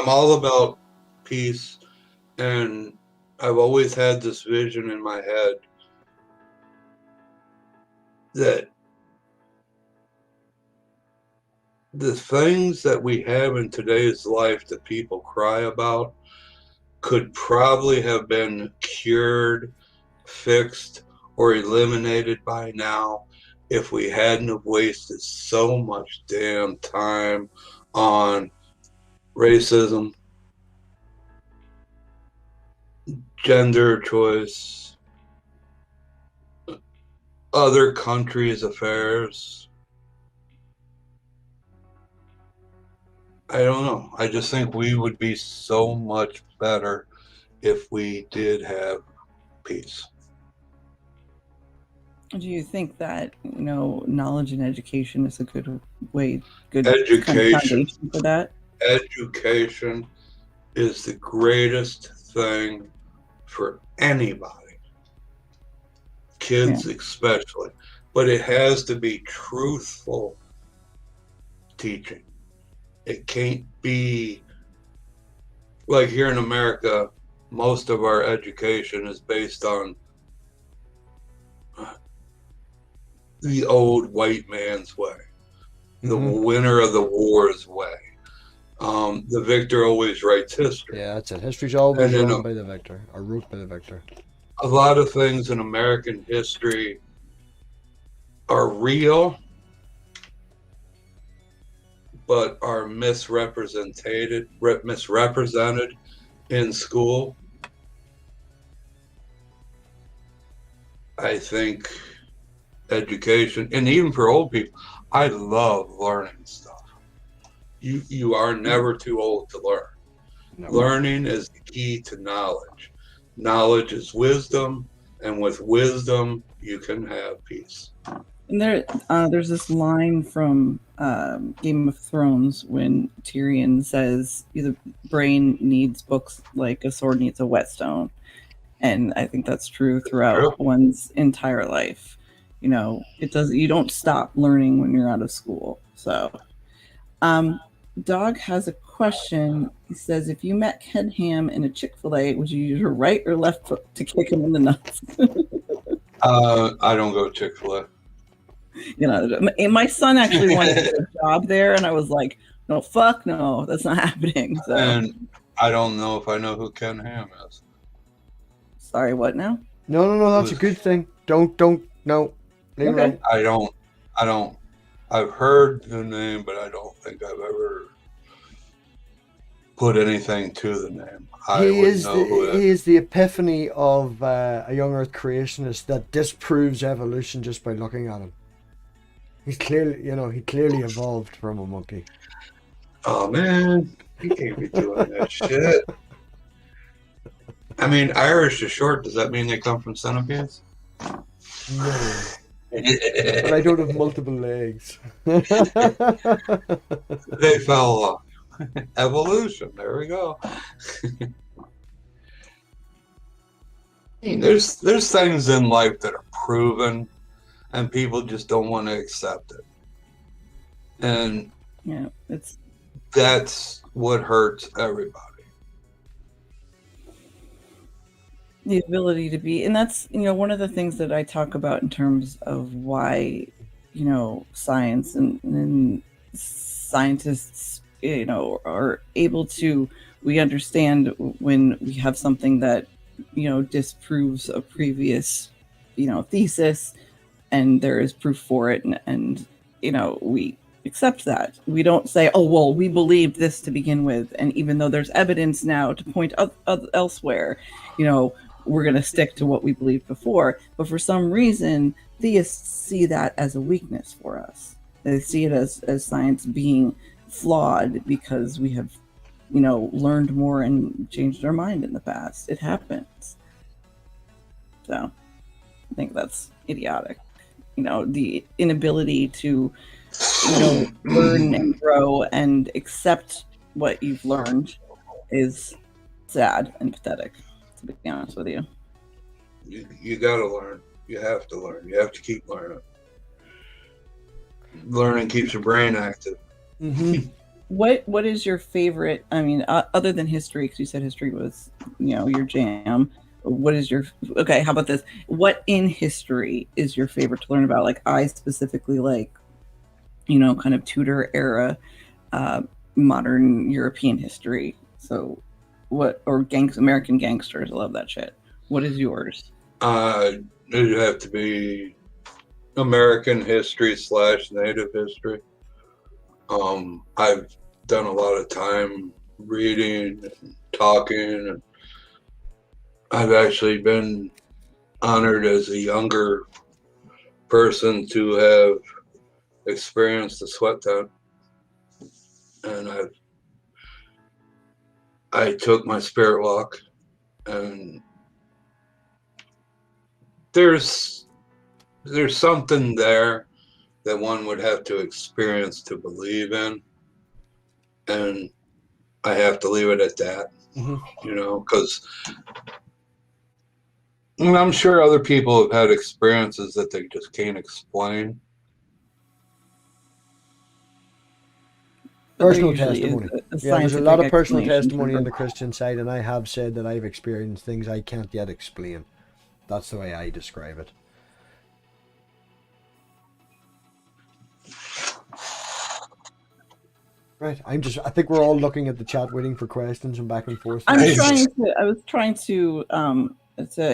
all about peace, and I've always had this vision in my head that the things that we have in today's life that people cry about could probably have been cured, fixed, or eliminated by now if we hadn't have wasted so much damn time on racism, gender choice, other countries' affairs. I don't know. I just think we would be so much better if we did have peace. Do you think that, knowledge and education is a good way, good Education. kind of foundation for that? Education is the greatest thing for anybody, kids especially, but it has to be truthful teaching. It can't be like here in America, most of our education is based on the old white man's way, the winner of the war's way. The victor always writes history. Yeah, that's it. History's always written by the victor, or wrote by the victor. A lot of things in American history are real, but are misrepresented in school. I think education, and even for old people, I love learning stuff. You are never too old to learn. No. Learning is the key to knowledge. Knowledge is wisdom, and with wisdom, you can have peace. And there's this line from Game of Thrones when Tyrion says, "The brain needs books like a sword needs a whetstone," and I think that's true throughout one's entire life. You don't stop learning when you're out of school. So, Dog has a question. He says, if you met Ken Ham in a Chick-fil-A, would you use your right or left foot to kick him in the nuts? I don't go Chick-fil-A. My son actually wanted to get a job there, and I was like, no, fuck no, that's not happening. So. And I don't know if I know who Ken Ham is. Sorry, what now? No, that's a good thing. Don't, no. Okay. I don't. I've heard the name, but I don't think I've ever put anything to the name. He is the epiphany of a young Earth creationist that disproves evolution just by looking at him. He's clearly, he clearly evolved from a monkey. Oh man, he can't be doing that shit. I mean, Irish is short. Does that mean they come from centipedes? No. But I don't have multiple legs. They fell off. Evolution. There we go. There's things in life that are proven, and people just don't want to accept it. And that's what hurts everybody. The ability to be, and that's one of the things that I talk about in terms of why science and scientists are able to, we understand when we have something that disproves a previous thesis, and there is proof for it, and we accept that. We don't say, oh well, we believed this to begin with, and even though there's evidence now to point elsewhere, we're going to stick to what we believed before. But for some reason, theists see that as a weakness for us. They see it as science being flawed because we have, learned more and changed our mind in the past. It happens. So I think that's idiotic. The inability to, learn and grow and accept what you've learned is sad and pathetic. To be honest with you, you gotta learn. You have to learn. You have to keep learning. Learning keeps your brain active. Mm-hmm. What is your favorite? I mean, other than history, because you said history was your jam. What is your how about this? What in history is your favorite to learn about? Like I specifically like, kind of Tudor era, modern European history. So. American gangsters. I love that shit. What is yours? It'd have to be American history / Native history. I've done a lot of time reading and talking, and I've actually been honored as a younger person to have experienced the sweat tent, and I've I took my spirit walk, and there's something there that one would have to experience to believe in, and I have to leave it at that. You know, because I'm sure other people have had experiences that they just can't explain. Personal testimony. Yeah, there's a lot of personal testimony on the for Christian side, and I have said that I've experienced things I can't yet explain. That's the way I describe it. Right. I think we're all looking at the chat waiting for questions and back and forth. I was trying to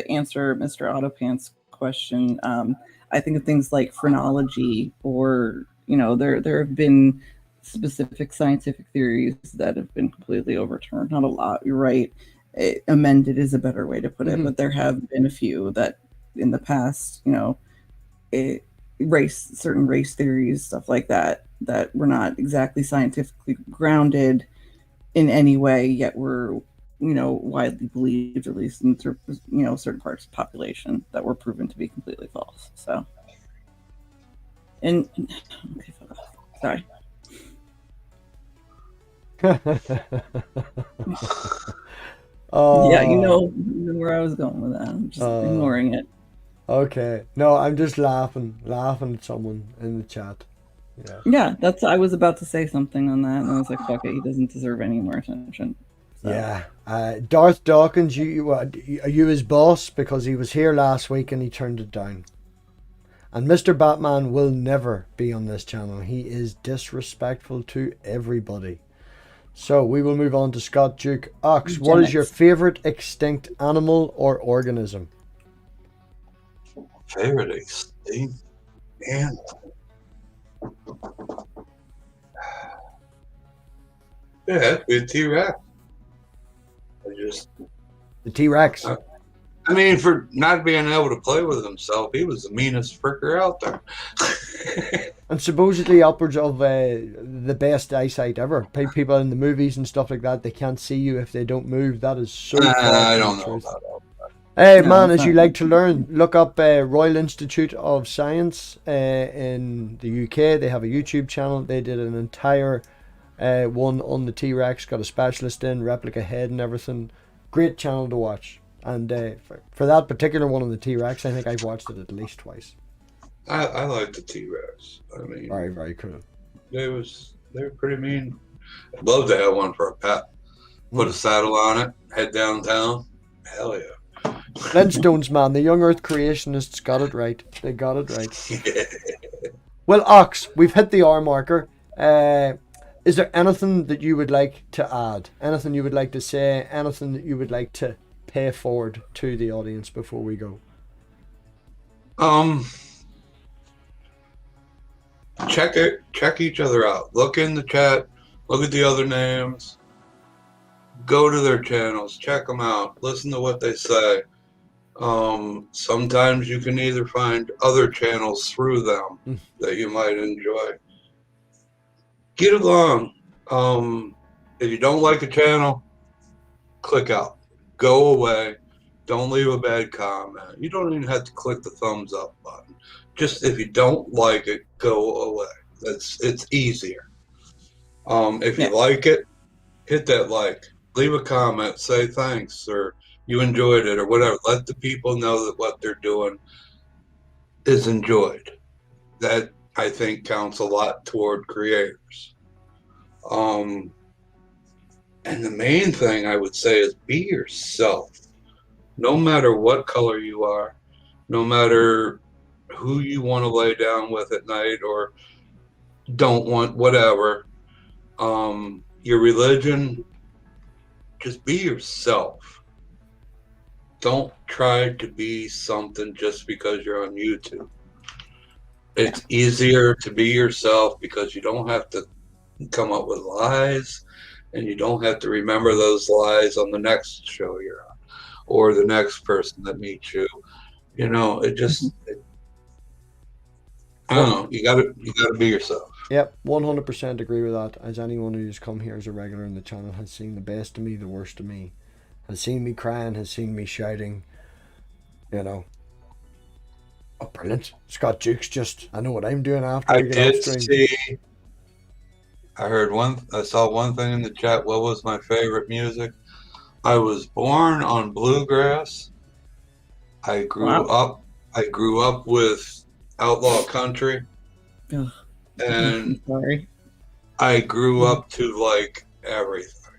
answer Mr. Autopants' question. I think of things like phrenology, or there have been specific scientific theories that have been completely overturned. Not a lot, you're right. Amended is a better way to put it, but there have been a few that in the past, certain race theories, stuff like that were not exactly scientifically grounded in any way, yet were widely believed, at least in certain parts of the population, that were proven to be completely false. So, and okay, sorry. Yeah, you know where I was going with that. I'm just ignoring it. Okay. No, I'm just laughing at someone in the chat. Yeah, I was about to say something on that, and I was like, fuck it, he doesn't deserve any more attention. So. Yeah. Darth Dawkins, are you his boss? Because he was here last week and he turned it down. And Mr. Batman will never be on this channel. He is disrespectful to everybody. So we will move on to Scott Duke. Ox, what is your favorite extinct animal or organism? Favorite extinct animal? Yeah, the T-Rex. The T-Rex. I mean, for not being able to play with himself, he was the meanest fricker out there. And supposedly upwards of the best eyesight ever. People in the movies and stuff like that, they can't see you if they don't move. That is so far I don't know about all that. Hey, man, as you like to learn, look up Royal Institute of Science in the UK. They have a YouTube channel. They did an entire one on the T-Rex, got a specialist in, replica head and everything. Great channel to watch. And for that particular one on the T-Rex, I think I've watched it at least twice. I like the T-Rex. I mean, very, very cool. They were pretty mean. I'd love to have one for a pet. Put a saddle on it, head downtown. Hell yeah. Flintstones, man. The young Earth creationists got it right. They got it right. Well, Ox, we've hit the hour marker. Is there anything that you would like to add? Anything you would like to say? Anything that you would like to pay forward to the audience before we go? Check each other out. Look in the chat. Look at the other names. Go to their channels. Check them out. Listen to what they say. Sometimes you can either find other channels through them that you might enjoy. Get along. If you don't like a channel, click out. Go away. Don't leave a bad comment. You don't even have to click the thumbs up button. Just if you don't like it, go away. It's easier. If you like it, hit that like. Leave a comment. Say thanks, or you enjoyed it, or whatever. Let the people know that what they're doing is enjoyed. That, I think, counts a lot toward creators. And the main thing I would say is be yourself. No matter what color you are, no matter who you want to lay down with at night or don't want, whatever. Your religion, just be yourself. Don't try to be something just because you're on YouTube. It's easier to be yourself because you don't have to come up with lies, and you don't have to remember those lies on the next show you're on or the next person that meets you. You know, I don't know. You gotta be yourself. Yep, 100% agree with that. As anyone who's come here as a regular in the channel has seen the best of me, the worst of me, has seen me crying, has seen me shouting, you know. Oh, brilliant. Scott Duke's just, I know what I'm doing after I we get off did stream. see. I saw one thing in the chat. What was my favorite music? I was born on bluegrass. I grew up with outlaw country, Ugh, and sorry. I grew up to like everything.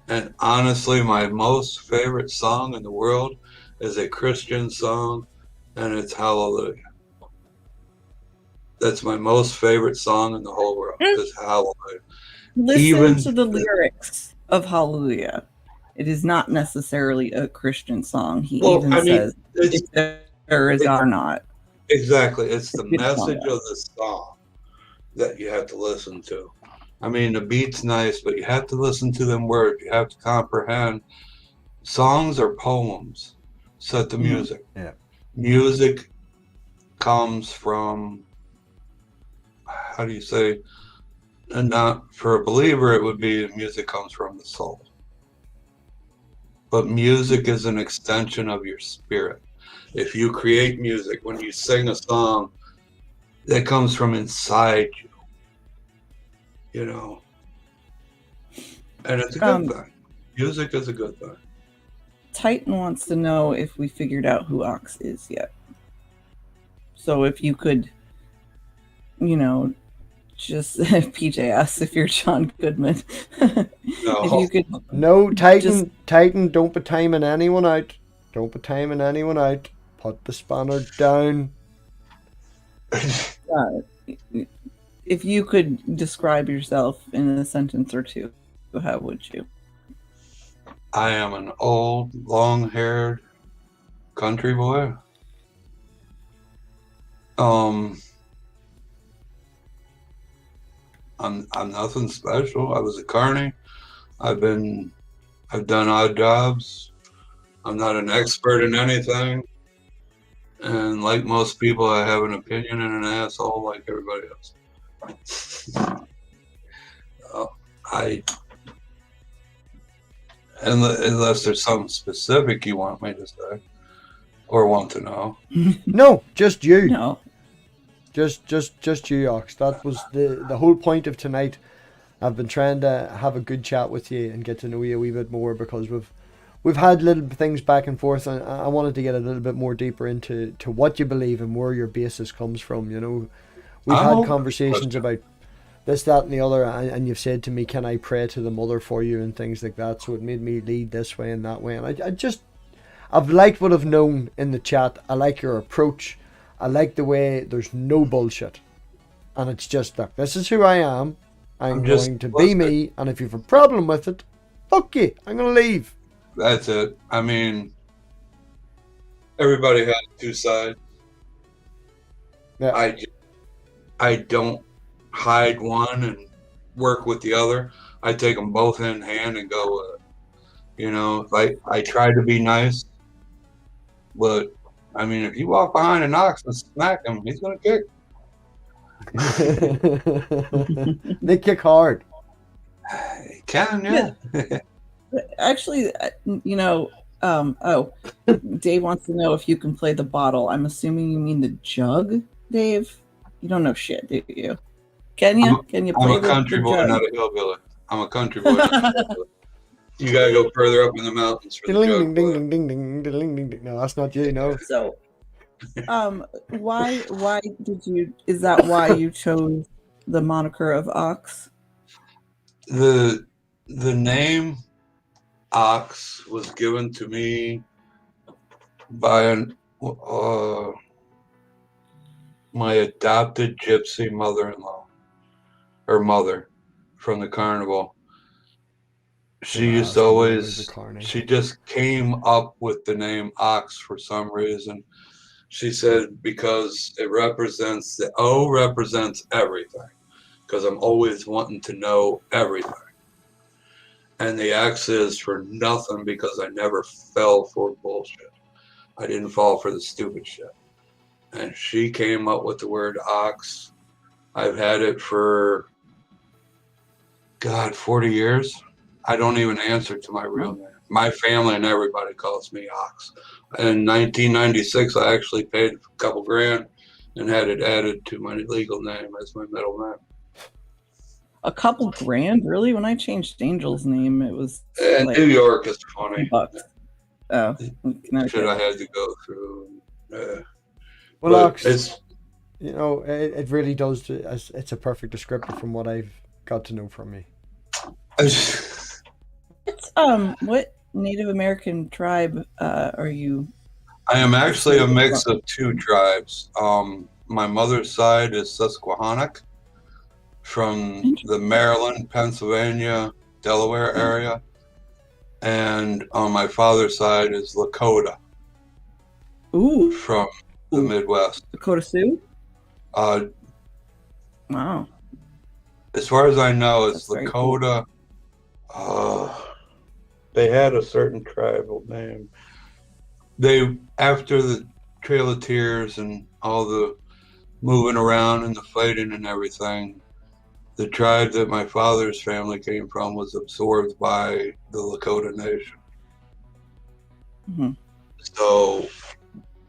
And honestly, my most favorite song in the world is a Christian song, and it's Hallelujah. That's my most favorite song in the whole world. Is Hallelujah. Listen to the lyrics of Hallelujah. It is not necessarily a Christian song. He says, if there is God or not. Exactly. It's the message of the song that you have to listen to. I mean, the beat's nice, but you have to listen to them words. You have to comprehend. Songs are poems set to music. Yeah. Music comes from, how do you say, and not for a believer, it would be music comes from the soul. But music is an extension of your spirit. If you create music, when you sing a song, that comes from inside you, you know. And it's a good thing. Music is a good thing. Titan wants to know if we figured out who Oxs is yet. So if you could, you know, just PJ asks if you're John Goodman. No. If you could. No, Titan, don't be timing anyone out. Don't be timing anyone out. Put the spanner down. If you could describe yourself in a sentence or two, how would you? I am an old, long-haired country boy. I'm nothing special. I was a carny. I've done odd jobs. I'm not an expert in anything. And like most people, I have an opinion and an asshole like everybody else. Unless there's something specific you want me to say or want to know. No, just you. No. Just you, Ox. That was the whole point of tonight. I've been trying to have a good chat with you and get to know you a wee bit more because we've had little things back and forth, and I wanted to get a little bit more deeper into what you believe and where your basis comes from. You know, we've had conversations about this, that, and the other, and you've said to me, "Can I pray to the mother for you?" and things like that. So it made me lead this way and that way, and I've liked what I've known in the chat. I like your approach. I like the way there's no bullshit, and it's just that this is who I am. I'm going to be me, and if you have a problem with it, fuck you. I'm going to leave. That's it. I mean, everybody has two sides. Yeah. I don't hide one and work with the other. I take them both in hand and go with it. You know, I try to be nice, but I mean, if you walk behind an ox and smack him, he's going to kick. They kick hard. He can, yeah. Actually, you know, Dave wants to know if you can play the bottle. I'm assuming you mean the jug, Dave? You don't know shit, do you? Can you? Can you play I'm a country boy, not a hillbilly. I'm a country boy, not a hillbilly. You gotta go further up in the mountains for the jug. No, that's not you, no. So, why did you? Is that why you chose the moniker of Oxs? The name Oxs was given to me by my adopted gypsy mother-in-law, or mother, from the carnival. She used to always, she just came up with the name Oxs for some reason. She said because it represents, the O represents everything, because I'm always wanting to know everything. And the X is for nothing, because I never fell for bullshit. I didn't fall for the stupid shit. And she came up with the word ox. I've had it for, God, 40 years. I don't even answer to my real name. My family and everybody calls me Ox. In 1996, I actually paid a couple grand and had it added to my legal name as my middle name. A couple grand, really? When I changed Angel's name, it was And like New York is funny. $20. Oh, Shit, I had to go through. Well, Ox, it's, you know, it really does. It's a perfect descriptor from what I've got to know from you. It's what Native American tribe are you? I am actually a mix of two tribes. My mother's side is Susquehannock from the Maryland, Pennsylvania, Delaware area. And on my father's side is Lakota. Ooh. From the Midwest. Dakota Sioux? Wow. As far as I know, it's That's Lakota. They had a certain tribal name. They, after the Trail of Tears and all the moving around and the fighting and everything, the tribe that my father's family came from was absorbed by the Lakota Nation. Mm-hmm. So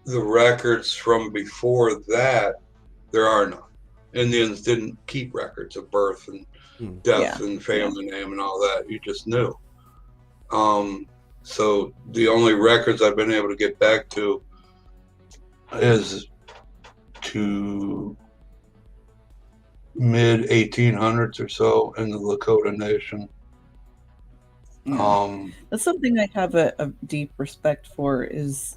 the records from before that, there are none. Indians didn't keep records of birth and death and family name and all that. You just knew. So the only records I've been able to get back to is to mid 1800s or so in the Lakota Nation. That's something I have a deep respect for. Is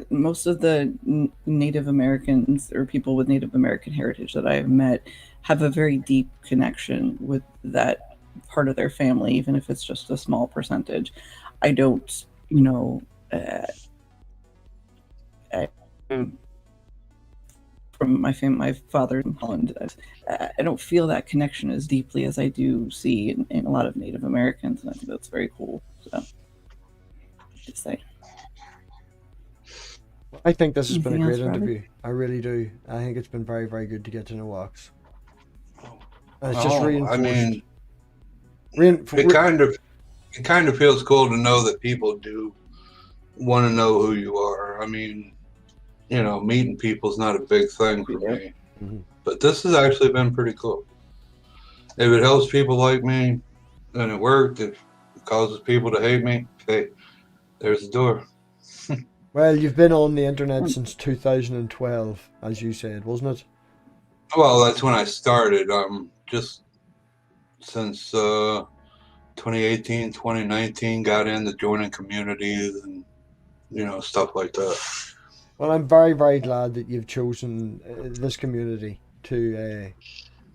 most of the Native Americans or people with Native American heritage that I have met have a very deep connection with that part of their family, even if it's just a small percentage. I don't, you know, from my family, my father in Holland, I don't feel that connection as deeply as I do see in a lot of Native Americans, and I think that's very cool. So, just say. I think this has been a great interview. I really do. I think it's been very, very good to get to know Ox. And it's just reinforced. I mean, it kind of feels cool to know that people do want to know who you are. I mean, you know, meeting people is not a big thing for me, but this has actually been pretty cool. If it helps people like me, and it worked, if it causes people to hate me, hey, there's the door. Well, you've been on the internet since 2012, as you said, wasn't it? Well, that's when I started. Just since 2018, 2019, got into joining communities and, you know, stuff like that. Well, I'm very, very glad that you've chosen this community to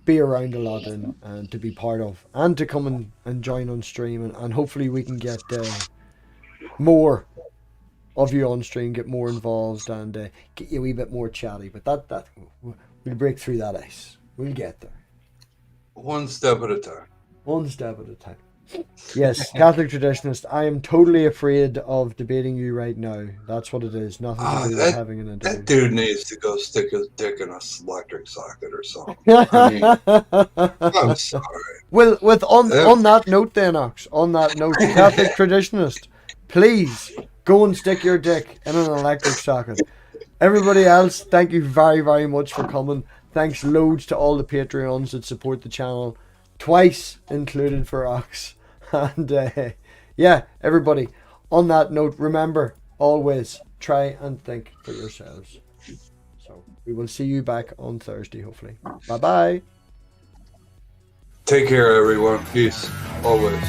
be around a lot and to be part of, and to come and join on stream, and hopefully we can get more of you on stream, get more involved, and get you a wee bit more chatty. But that we'll break through that ice. We'll get there. One step at a time. One step at a time. Yes, Catholic traditionalist. I am totally afraid of debating you right now. That's what it is. Nothing to do with having an interview. That dude needs to go stick his dick in a electric socket or something. I mean, I'm sorry. Well, on that note then, Ox, on that note, Catholic traditionalist, please go and stick your dick in an electric socket. Everybody else, thank you very, very much for coming. Thanks loads to all the Patreons that support the channel. Twice included for Ox. And yeah, everybody, on that note, remember, always try and think for yourselves. So we will see you back on Thursday, hopefully. Bye-bye. Take care, everyone. Peace. Always.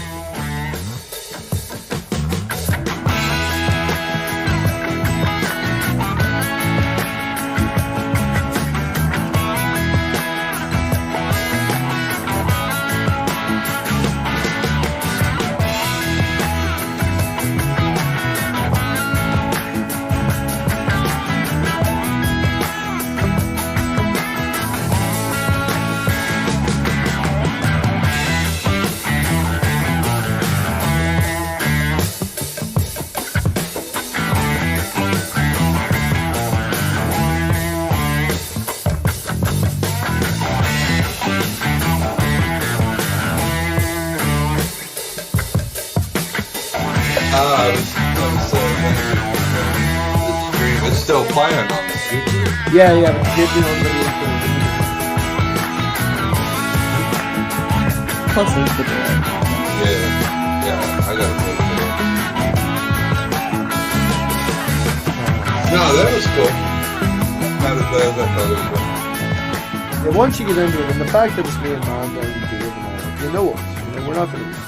The stream is still playing on the YouTube. Yeah, but hit me on the Plus there's the delay. Yeah, I gotta put it in. No, that was cool. Not as bad as I thought it was. Yeah, once you get into it, and the fact that it's me and Mom and Dave and all, you know us. We're not going to